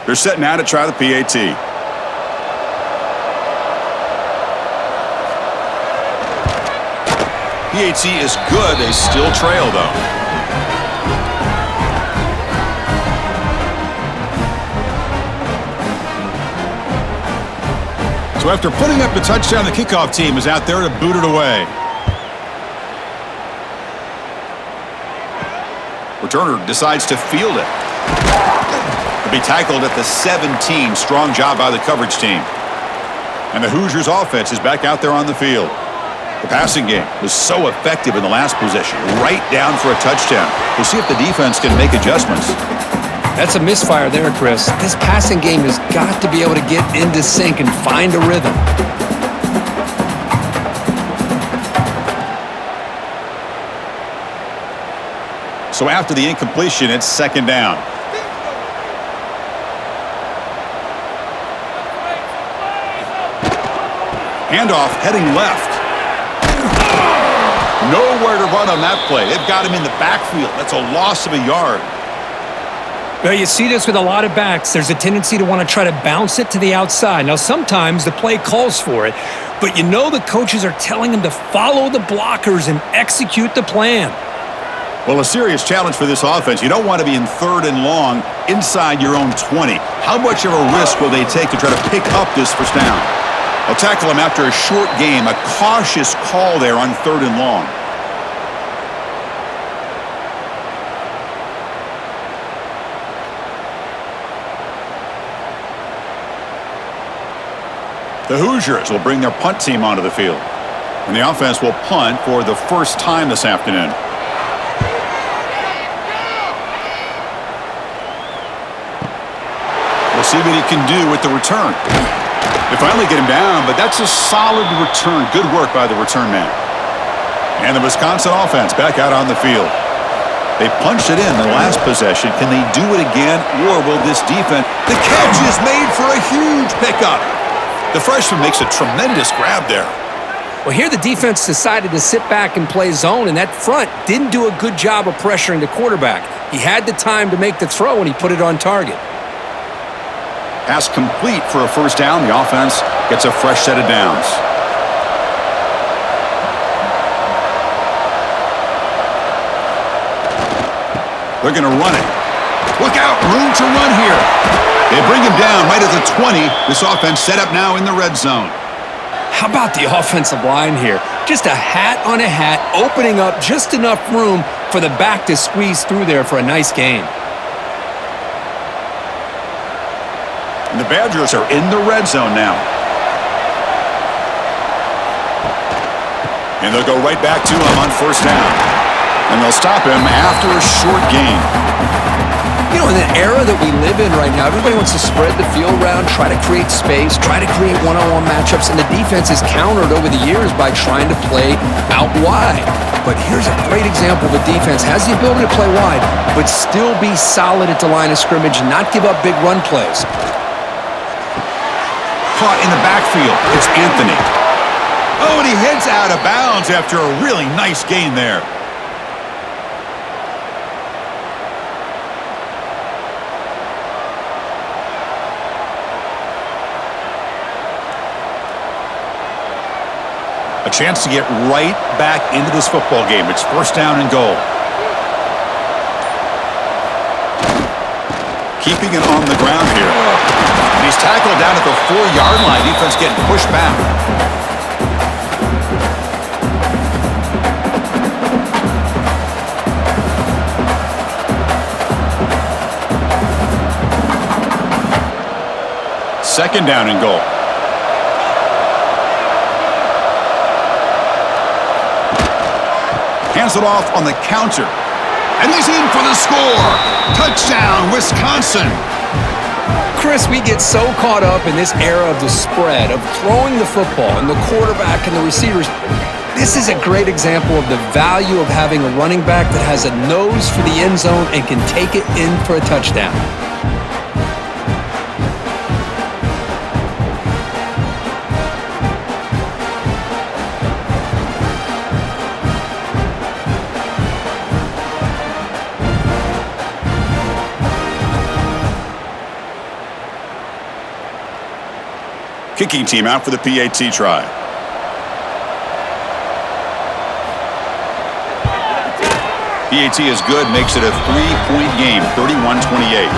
They're set now to try the PAT. PAT is good. They still trail, though. So after putting up the touchdown, the kickoff team is out there to boot it away. Returner decides to field it. He'll be tackled at the 17. Strong job by the coverage team. And the Hoosiers offense is back out there on the field. The passing game was so effective in the last possession, right down for a touchdown. We'll see if the defense can make adjustments. That's a misfire there, Chris. This passing game has got to be able to get into sync and find a rhythm. So after the incompletion, it's second down. Handoff heading left. Nowhere to run on that play. They've got him in the backfield. That's a loss of a yard. Well, you see this with a lot of backs. There's a tendency to want to try to bounce it to the outside. Now, sometimes the play calls for it, but you know the coaches are telling them to follow the blockers and execute the plan. Well, a serious challenge for this offense. You don't want to be in 3rd and long inside your own 20. How much of a risk will they take to try to pick up this first down? They'll tackle him after a short game. A cautious call there on 3rd and long. The Hoosiers will bring their punt team onto the field. And the offense will punt for the first time this afternoon. We'll see what he can do with the return. They finally get him down, but that's a solid return. Good work by the return man. And the Wisconsin offense back out on the field. They punched it in the last possession. Can they do it again, or will this defense... The catch is made for a huge pickup. The freshman makes a tremendous grab there. Well, here the defense decided to sit back and play zone, and that front didn't do a good job of pressuring the quarterback. He had the time to make the throw, and he put it on target. Pass complete for a first down. The offense gets a fresh set of downs. They're going to run it. Look out, room to run here. They bring him down right at the 20. This offense set up now in the red zone. How about the offensive line here? Just a hat on a hat, opening up just enough room for the back to squeeze through there for a nice gain. And the Badgers are in the red zone now. And they'll go right back to him on first down. And they'll stop him after a short gain. You know, in the era that we live in right now, everybody wants to spread the field around, try to create space, try to create one-on-one matchups, and the defense is countered over the years by trying to play out wide. But here's a great example of a defense has the ability to play wide, but still be solid at the line of scrimmage and not give up big run plays. Caught in the backfield. It's Anthony. Oh, and he heads out of bounds after a really nice gain there. A chance to get right back into this football game. It's first down and goal. Keeping it on the ground here. And he's tackled down at the 4-yard line. Defense getting pushed back. Second down and goal. Hands it off on the counter. And he's in for the score. Touchdown, Wisconsin. Chris, we get so caught up in this era of the spread, of throwing the football and the quarterback and the receivers. This is a great example of the value of having a running back that has a nose for the end zone and can take it in for a touchdown. Kicking team out for the PAT try. PAT is good, makes it a 3-point game, 31-28.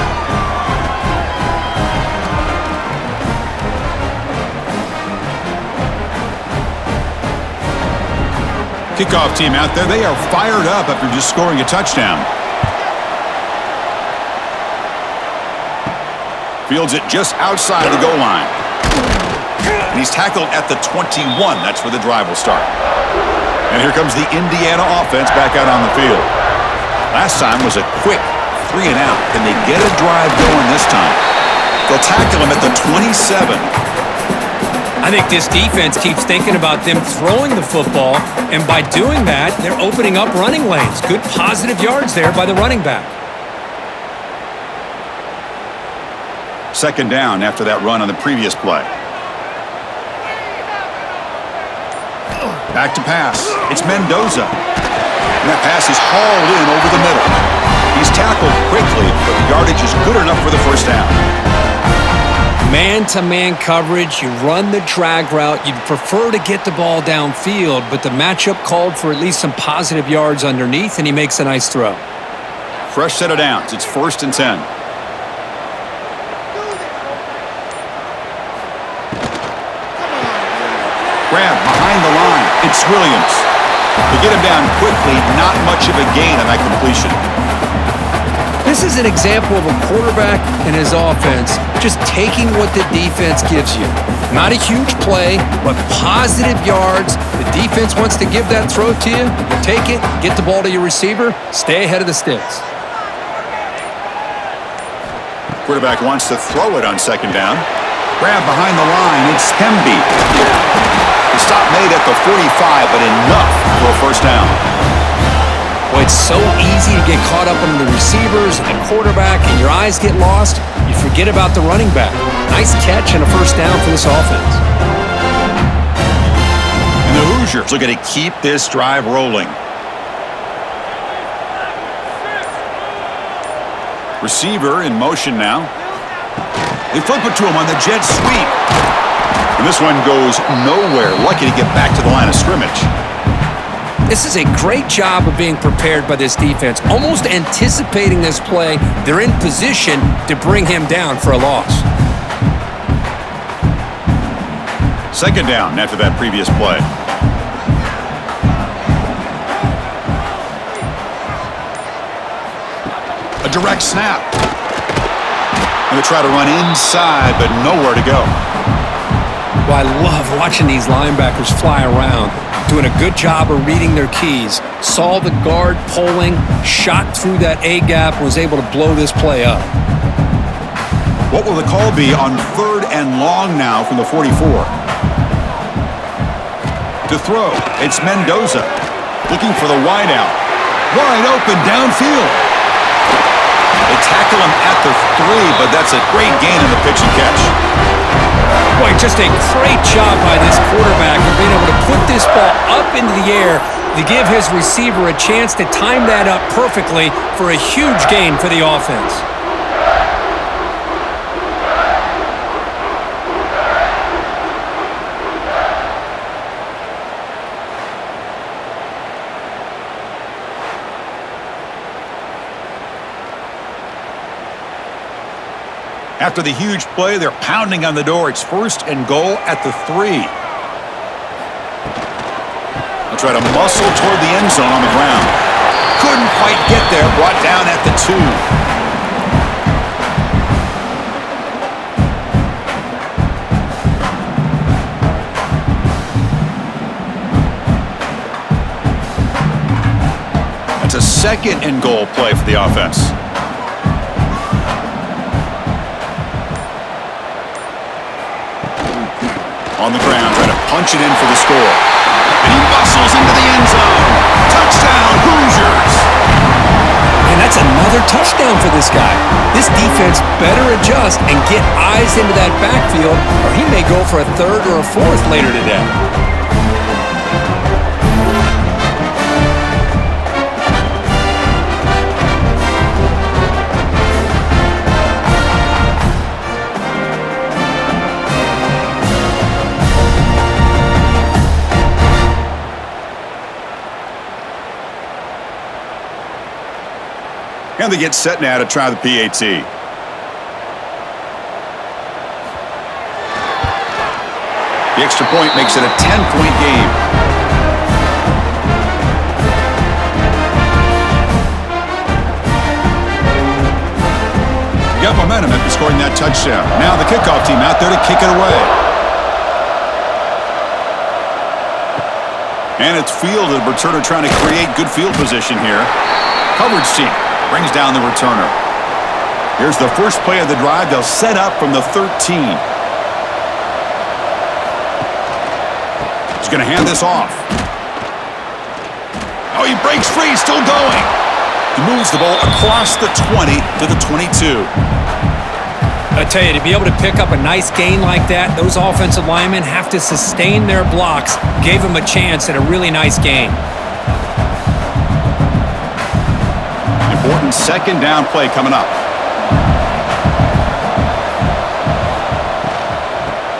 Kickoff team out there, they are fired up after just scoring a touchdown. Fields it just outside the goal line. And he's tackled at the 21. That's where the drive will start. And here comes the Indiana offense back out on the field. Last time was a quick 3 and out. Can they get a drive going this time? They'll tackle him at the 27. I think this defense keeps thinking about them throwing the football, and by doing that, they're opening up running lanes. Good positive yards there by the running back. Second down after that run on the previous play. Back to pass. It's Mendoza. And that pass is hauled in over the middle. He's tackled quickly, but the yardage is good enough for the first down. Man-to-man coverage, you run the drag route. You'd prefer to get the ball downfield, but the matchup called for at least some positive yards underneath, and he makes a nice throw. Fresh set of downs. It's 1st and 10. Grab behind the line. It's Williams. To get him down quickly, not much of a gain on that completion. This is an example of a quarterback and his offense just taking what the defense gives you. Not a huge play, but positive yards. The defense wants to give that throw to you. You take it, get the ball to your receiver, stay ahead of the sticks. Quarterback wants to throw it on second down. Grab behind the line. It's Hemby. The stop made at the 45, but enough for a first down. Boy, it's so easy to get caught up on the receivers and the quarterback, and your eyes get lost. You forget about the running back. Nice catch and a first down for this offense. And the Hoosiers looking to keep this drive rolling. Receiver in motion now. They flip it to him on the jet sweep. And this one goes nowhere. Lucky to get back to the line of scrimmage. This is a great job of being prepared by this defense, almost anticipating this play. They're in position to bring him down for a loss. Second down after that previous play. A direct snap. And they try to run inside, but nowhere to go. Well, I love watching these linebackers fly around, doing a good job of reading their keys. Saw the guard pulling, shot through that A-gap, was able to blow this play up. What will the call be on 3rd and long now from the 44? To throw, it's Mendoza. Looking for the wideout. Wide open downfield. They tackle him at the 3, but that's a great gain in the pitch and catch. Boy, just a great job by this quarterback of being able to put this ball up into the air to give his receiver a chance to time that up perfectly for a huge gain for the offense. After the huge play, they're pounding on the door. It's 1st and goal at the 3. They'll try to muscle toward the end zone on the ground. Couldn't quite get there. Brought down at the 2. That's a 2nd and goal play for the offense. On the ground, trying to punch it in for the score. And he muscles into the end zone. Touchdown, Hoosiers! And that's another touchdown for this guy. This defense better adjust and get eyes into that backfield, or he may go for a 3rd or a 4th later today. And they get set now to try the PAT. The extra point makes it a 10-point game. Got momentum. momentum after scoring that touchdown. Now the kickoff team out there to kick it away. And it's fielded. Returner trying to create good field position here. Coverage team brings down the returner. Here's the first play of the drive. They'll set up from the 13. He's going to hand this off. Oh, he breaks free. Still going. He moves the ball across the 20 to the 22. I tell you, to be able to pick up a nice gain like that, those offensive linemen have to sustain their blocks. Gave him a chance at a really nice gain. Important second down play coming up.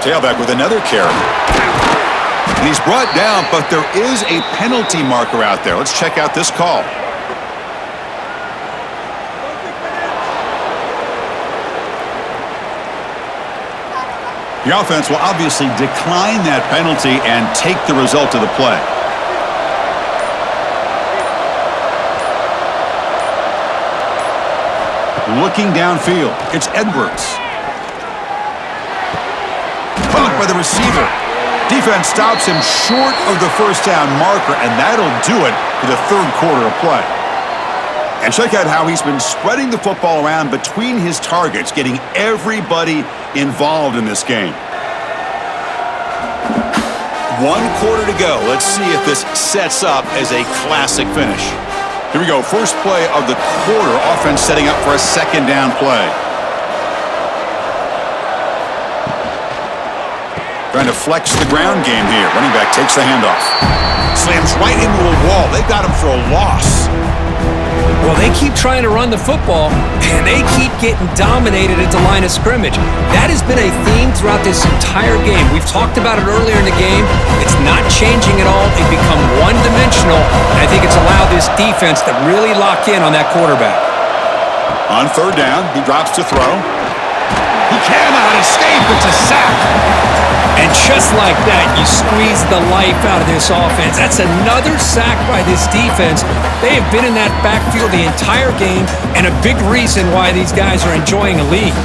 Tailback with another carry. And he's brought down, but there is a penalty marker out there. Let's check out this call. The offense will obviously decline that penalty and take the result of the play. Looking downfield, it's Edwards. Caught by the receiver. Defense stops him short of the first down marker, and that'll do it for the third quarter of play. And check out how he's been spreading the football around between his targets, getting everybody involved in this game. 1 quarter to go. Let's see if this sets up as a classic finish. Here we go. First play of the quarter. Offense setting up for a second down play. Trying to flex the ground game here. Running back takes the handoff. Slams right into a wall. They got him for a loss. Well, they keep trying to run the football, and they keep getting dominated at the line of scrimmage. That has been a theme throughout this entire game. We've talked about it earlier in the game. It's not changing at all. They've become one-dimensional, and I think it's allowed this defense to really lock in on that quarterback. On third down, he drops to throw. He cannot escape. It's a sack. And just like that, you squeeze the life out of this offense. That's another sack by this defense. They have been in that backfield the entire game, and a big reason why these guys are enjoying a lead.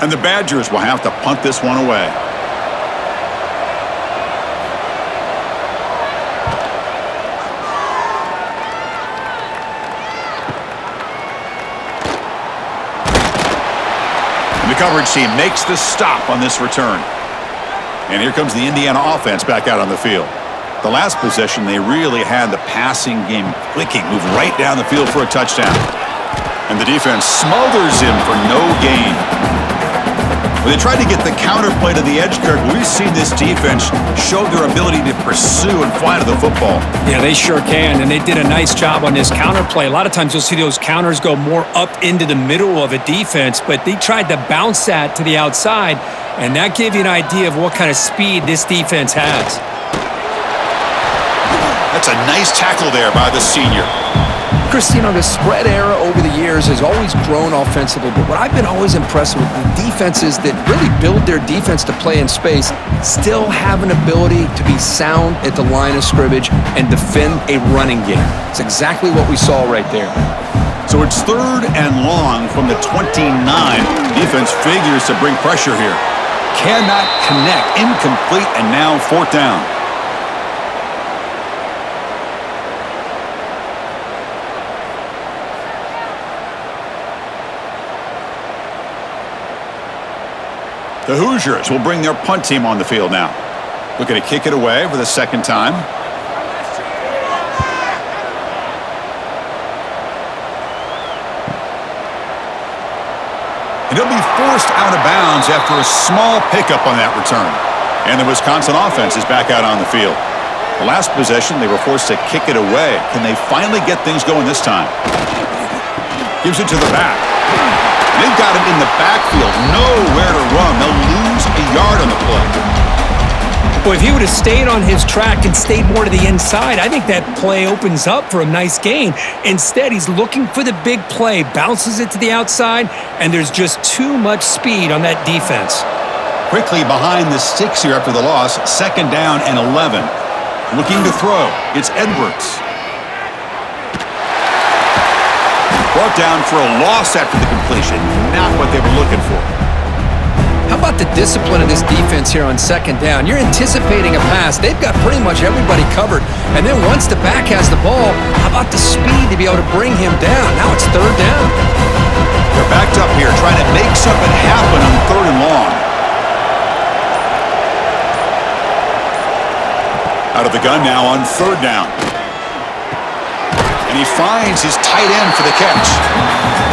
And the Badgers will have to punt this one away. The coverage team makes the stop on this return. And here comes the Indiana offense back out on the field. The last possession, they really had the passing game clicking, moved right down the field for a touchdown. And the defense smothers him for no gain. When they tried to get the counter play to the edge, Kirk, we've seen this defense show their ability to pursue and fly to the football. Yeah, they sure can, and they did a nice job on this counter play. A lot of times you'll see those counters go more up into the middle of a defense, but they tried to bounce that to the outside, and that gave you an idea of what kind of speed this defense has. That's a nice tackle there by the senior. Chris, you know, the spread era over the years has always grown offensively, but what I've been always impressed with the defenses that really build their defense to play in space still have an ability to be sound at the line of scrimmage and defend a running game. It's exactly what we saw right there. So it's third and long from the 29. Defense figures to bring pressure here. Cannot connect. Incomplete, and now fourth down. The Hoosiers will bring their punt team on the field now. Looking to kick it away for the second time. And he'll be forced out of bounds after a small pickup on that return. And the Wisconsin offense is back out on the field. The last possession, they were forced to kick it away. Can they finally get things going this time? Gives it to the back. They've got him in the backfield, nowhere to run. They'll lose a yard on the play. Well, if he would have stayed on his track and stayed more to the inside, I think that play opens up for a nice gain. Instead, he's looking for the big play, bounces it to the outside, and there's just too much speed on that defense. quickly behind the sticks here after the loss. 2nd down and 11. Looking to throw. It's Edwards. Brought down for a loss after the completion. Not what they were looking for. How about the discipline of this defense here on 2nd down? You're anticipating a pass. They've got pretty much everybody covered. And then once the back has the ball, how about the speed to be able to bring him down? Now it's 3rd down. They're backed up here trying to make something happen on 3rd and long. Out of the gun now on 3rd down. And he finds his tight end for the catch.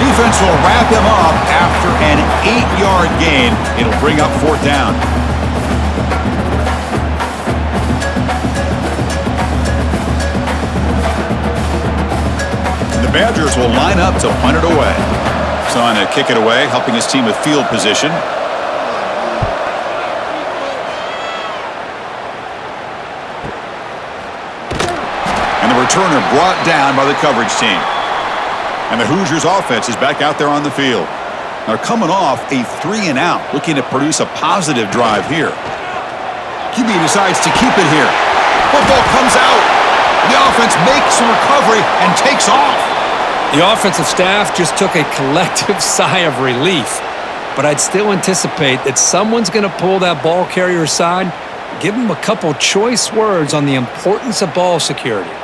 Defense will wrap him up after an 8-yard gain. It'll bring up 4th down. And the Badgers will line up to punt it away. He's on to kick it away, helping his team with field position. Returner brought down by the coverage team. And the Hoosiers offense is back out there on the field. They're coming off a 3-and-out, looking to produce a positive drive here. QB decides to keep it here. Football comes out. The offense makes a recovery and takes off. The offensive staff just took a collective sigh of relief. But I'd still anticipate that someone's going to pull that ball carrier aside, give him a couple choice words on the importance of ball security.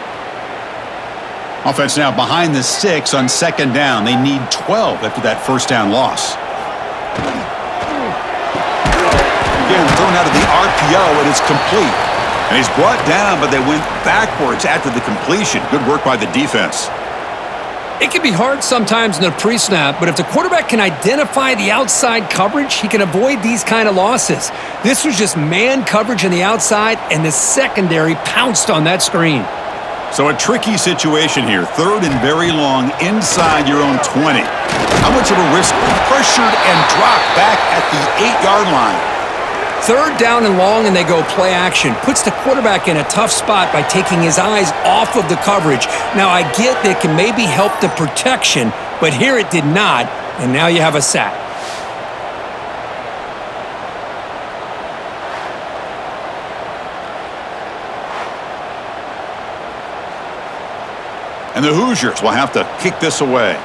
Offense now behind the sticks on 2nd down. They need 12 after that 1st down loss. Again, thrown out of the RPO, and it's complete. And he's brought down, but they went backwards after the completion. Good work by the defense. It can be hard sometimes in a pre-snap, but if the quarterback can identify the outside coverage, he can avoid these kind of losses. This was just man coverage on the outside, and the secondary pounced on that screen. So a tricky situation here. 3rd and very long inside your own 20. How much of a risk? Pressured and dropped back at the 8-yard line. 3rd down and long, and they go play action. Puts the quarterback in a tough spot by taking his eyes off of the coverage. Now, I get that it can maybe help the protection, but here it did not, and now you have a sack. And the Hoosiers will have to kick this away.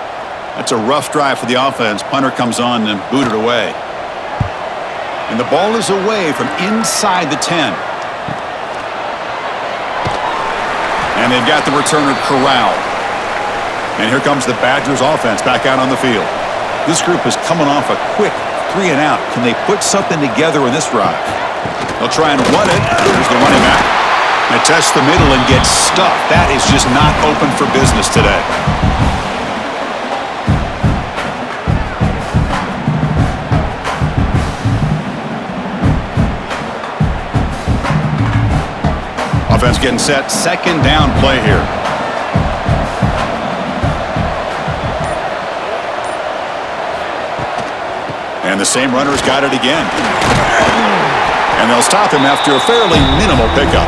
That's a rough drive for the offense. Punter comes on and booted away. And the ball is away from inside the 10. And they've got the returner corralled. And here comes the Badgers offense back out on the field. This group is coming off a quick 3-and-out. Can they put something together in this drive? They'll try and run it. Here's the running back. They test the middle and get stuffed. That is just not open for business today. Offense getting set. 2nd down play here. And the same runner's got it again. And they'll stop him after a fairly minimal pickup.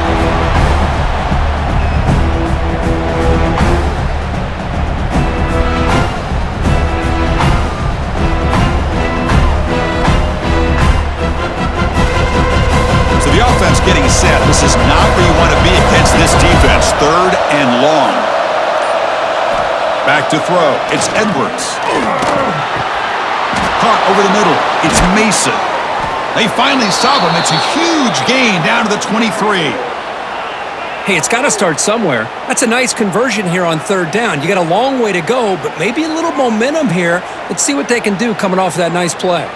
So the offense getting set. This is not where you want to be against this defense. 3rd and long. Back to throw. It's Edwards. Caught over the middle. It's Mason. They finally stop him. It's a huge gain down to the 23. Hey, it's got to start somewhere. That's a nice conversion here on 3rd down. You got a long way to go, but maybe a little momentum here. Let's see what they can do coming off of that nice play.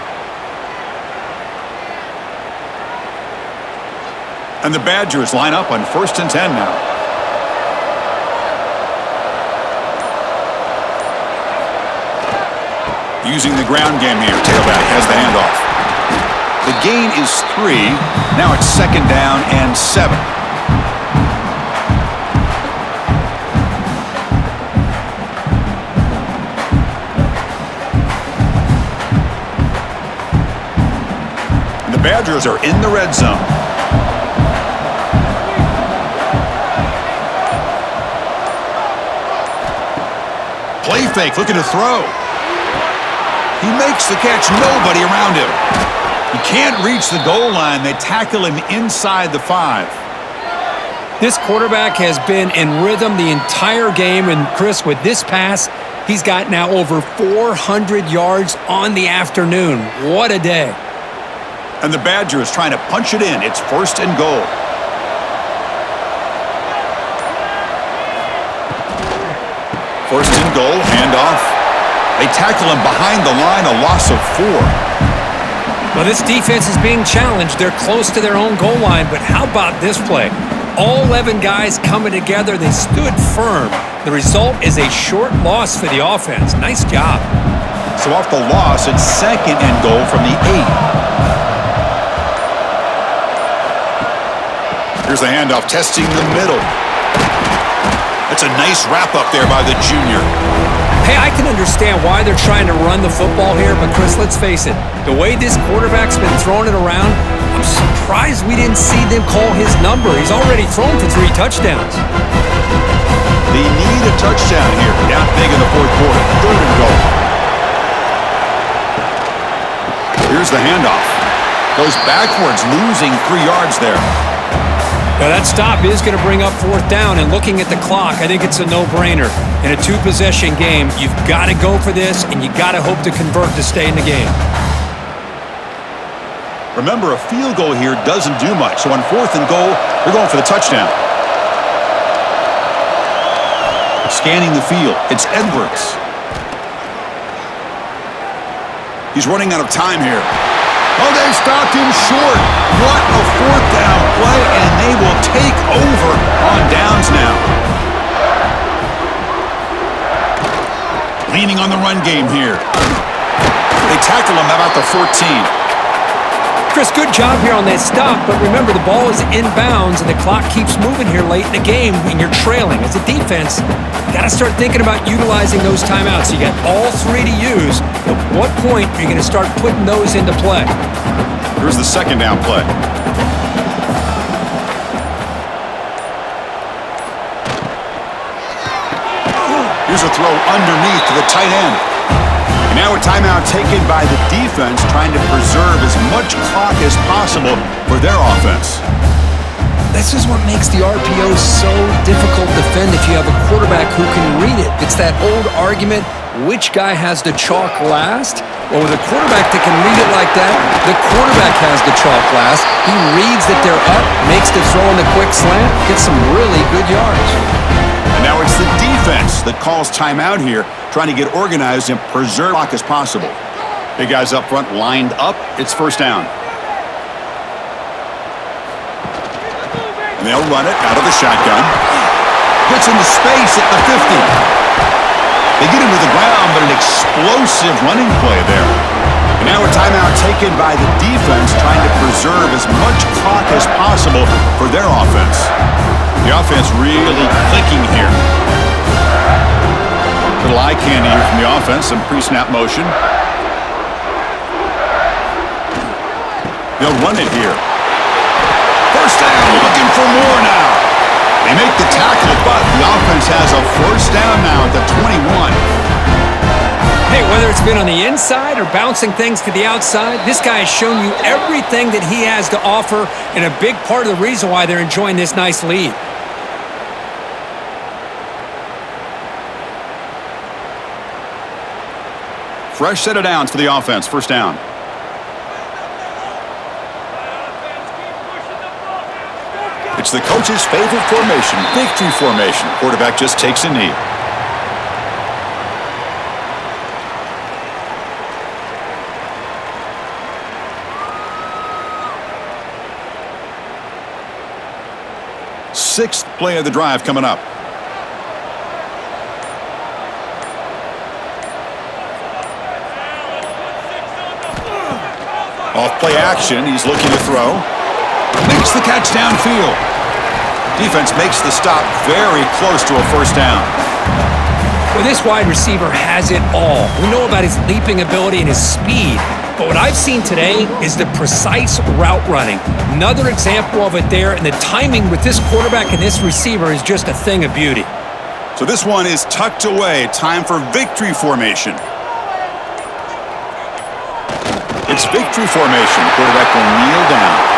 And the Badgers line up on 1st and 10 now. Using the ground game here. Tailback has the handoff. The gain is 3. Now it's 2nd down and 7. And the Badgers are in the red zone. Play fake, looking to throw. He makes the catch, nobody around him. He can't reach the goal line. They tackle him inside the 5. This quarterback has been in rhythm the entire game, and Chris, with this pass, he's got now over 400 yards on the afternoon. What a day. And the Badgers trying to punch it in. It's 1st and goal. First and goal, handoff. They tackle him behind the line, a loss of 4. Well, this defense is being challenged. They're close to their own goal line, but how about this play? All 11 guys coming together. They stood firm. The result is a short loss for the offense. Nice job. So off the loss, it's 2nd and goal from the 8. Here's the handoff, testing the middle. That's a nice wrap-up there by the junior. Hey, I can understand why they're trying to run the football here, but Chris, let's face it, the way this quarterback's been throwing it around, I'm surprised we didn't see them call his number. He's already thrown for 3 touchdowns. They need a touchdown here. Down big in the 4th quarter. 3rd and goal. Here's the handoff. Goes backwards, losing 3 yards there. Now that stop is going to bring up 4th down, and looking at the clock, I think it's a no-brainer. In a 2-possession game, you've got to go for this, and you got to hope to convert to stay in the game. Remember, a field goal here doesn't do much, so on 4th and goal, they're going for the touchdown. Scanning the field, it's Edwards. He's running out of time here. Oh, they stopped him short. What a 4th down play, and they will take over on downs now. Leaning on the run game here. They tackle him about the 14. Chris, good job here on that stop, but remember, the ball is inbounds, and the clock keeps moving here late in the game, and you're trailing. As a defense, you got to start thinking about utilizing those timeouts. You got all 3 to use. At what point are you going to start putting those into play? Here's the 2nd down play. Here's a throw underneath to the tight end. And now a timeout taken by the defense, trying to preserve as much clock as possible for their offense. This is what makes the RPO so difficult to defend if you have a quarterback who can read it. It's that old argument, which guy has the chalk last? Well, with a quarterback that can read it like that, the quarterback has the chalk last. He reads that they're up, makes the throw in the quick slant, gets some really good yards. And now it's the defense that calls timeout here, trying to get organized and preserve clock as possible. Big guys up front lined up. It's 1st down. And they'll run it out of the shotgun. Gets into space at the 50. They get him to the ground, but an explosive running play there. And now a timeout taken by the defense, trying to preserve as much clock as possible for their offense. The offense really clicking here. Little eye candy here from the offense, some pre-snap motion. They'll run it here. 1st down, looking for more now. They make the tackle, but the offense has a 1st down now at the 21. Hey, whether it's been on the inside or bouncing things to the outside, this guy has shown you everything that he has to offer, and a big part of the reason why they're enjoying this nice lead. Fresh set of downs for the offense. 1st down. It's the coach's favorite formation, victory formation. Quarterback just takes a knee. Sixth play of the drive coming up. Off play action, he's looking to throw. Makes the catch downfield. Defense makes the stop very close to a 1st down. Well, this wide receiver has it all. We know about his leaping ability and his speed, but what I've seen today is the precise route running. Another example of it there, and the timing with this quarterback and this receiver is just a thing of beauty. So this one is tucked away. Time for victory formation. It's it's victory formation. Quarterback will kneel down.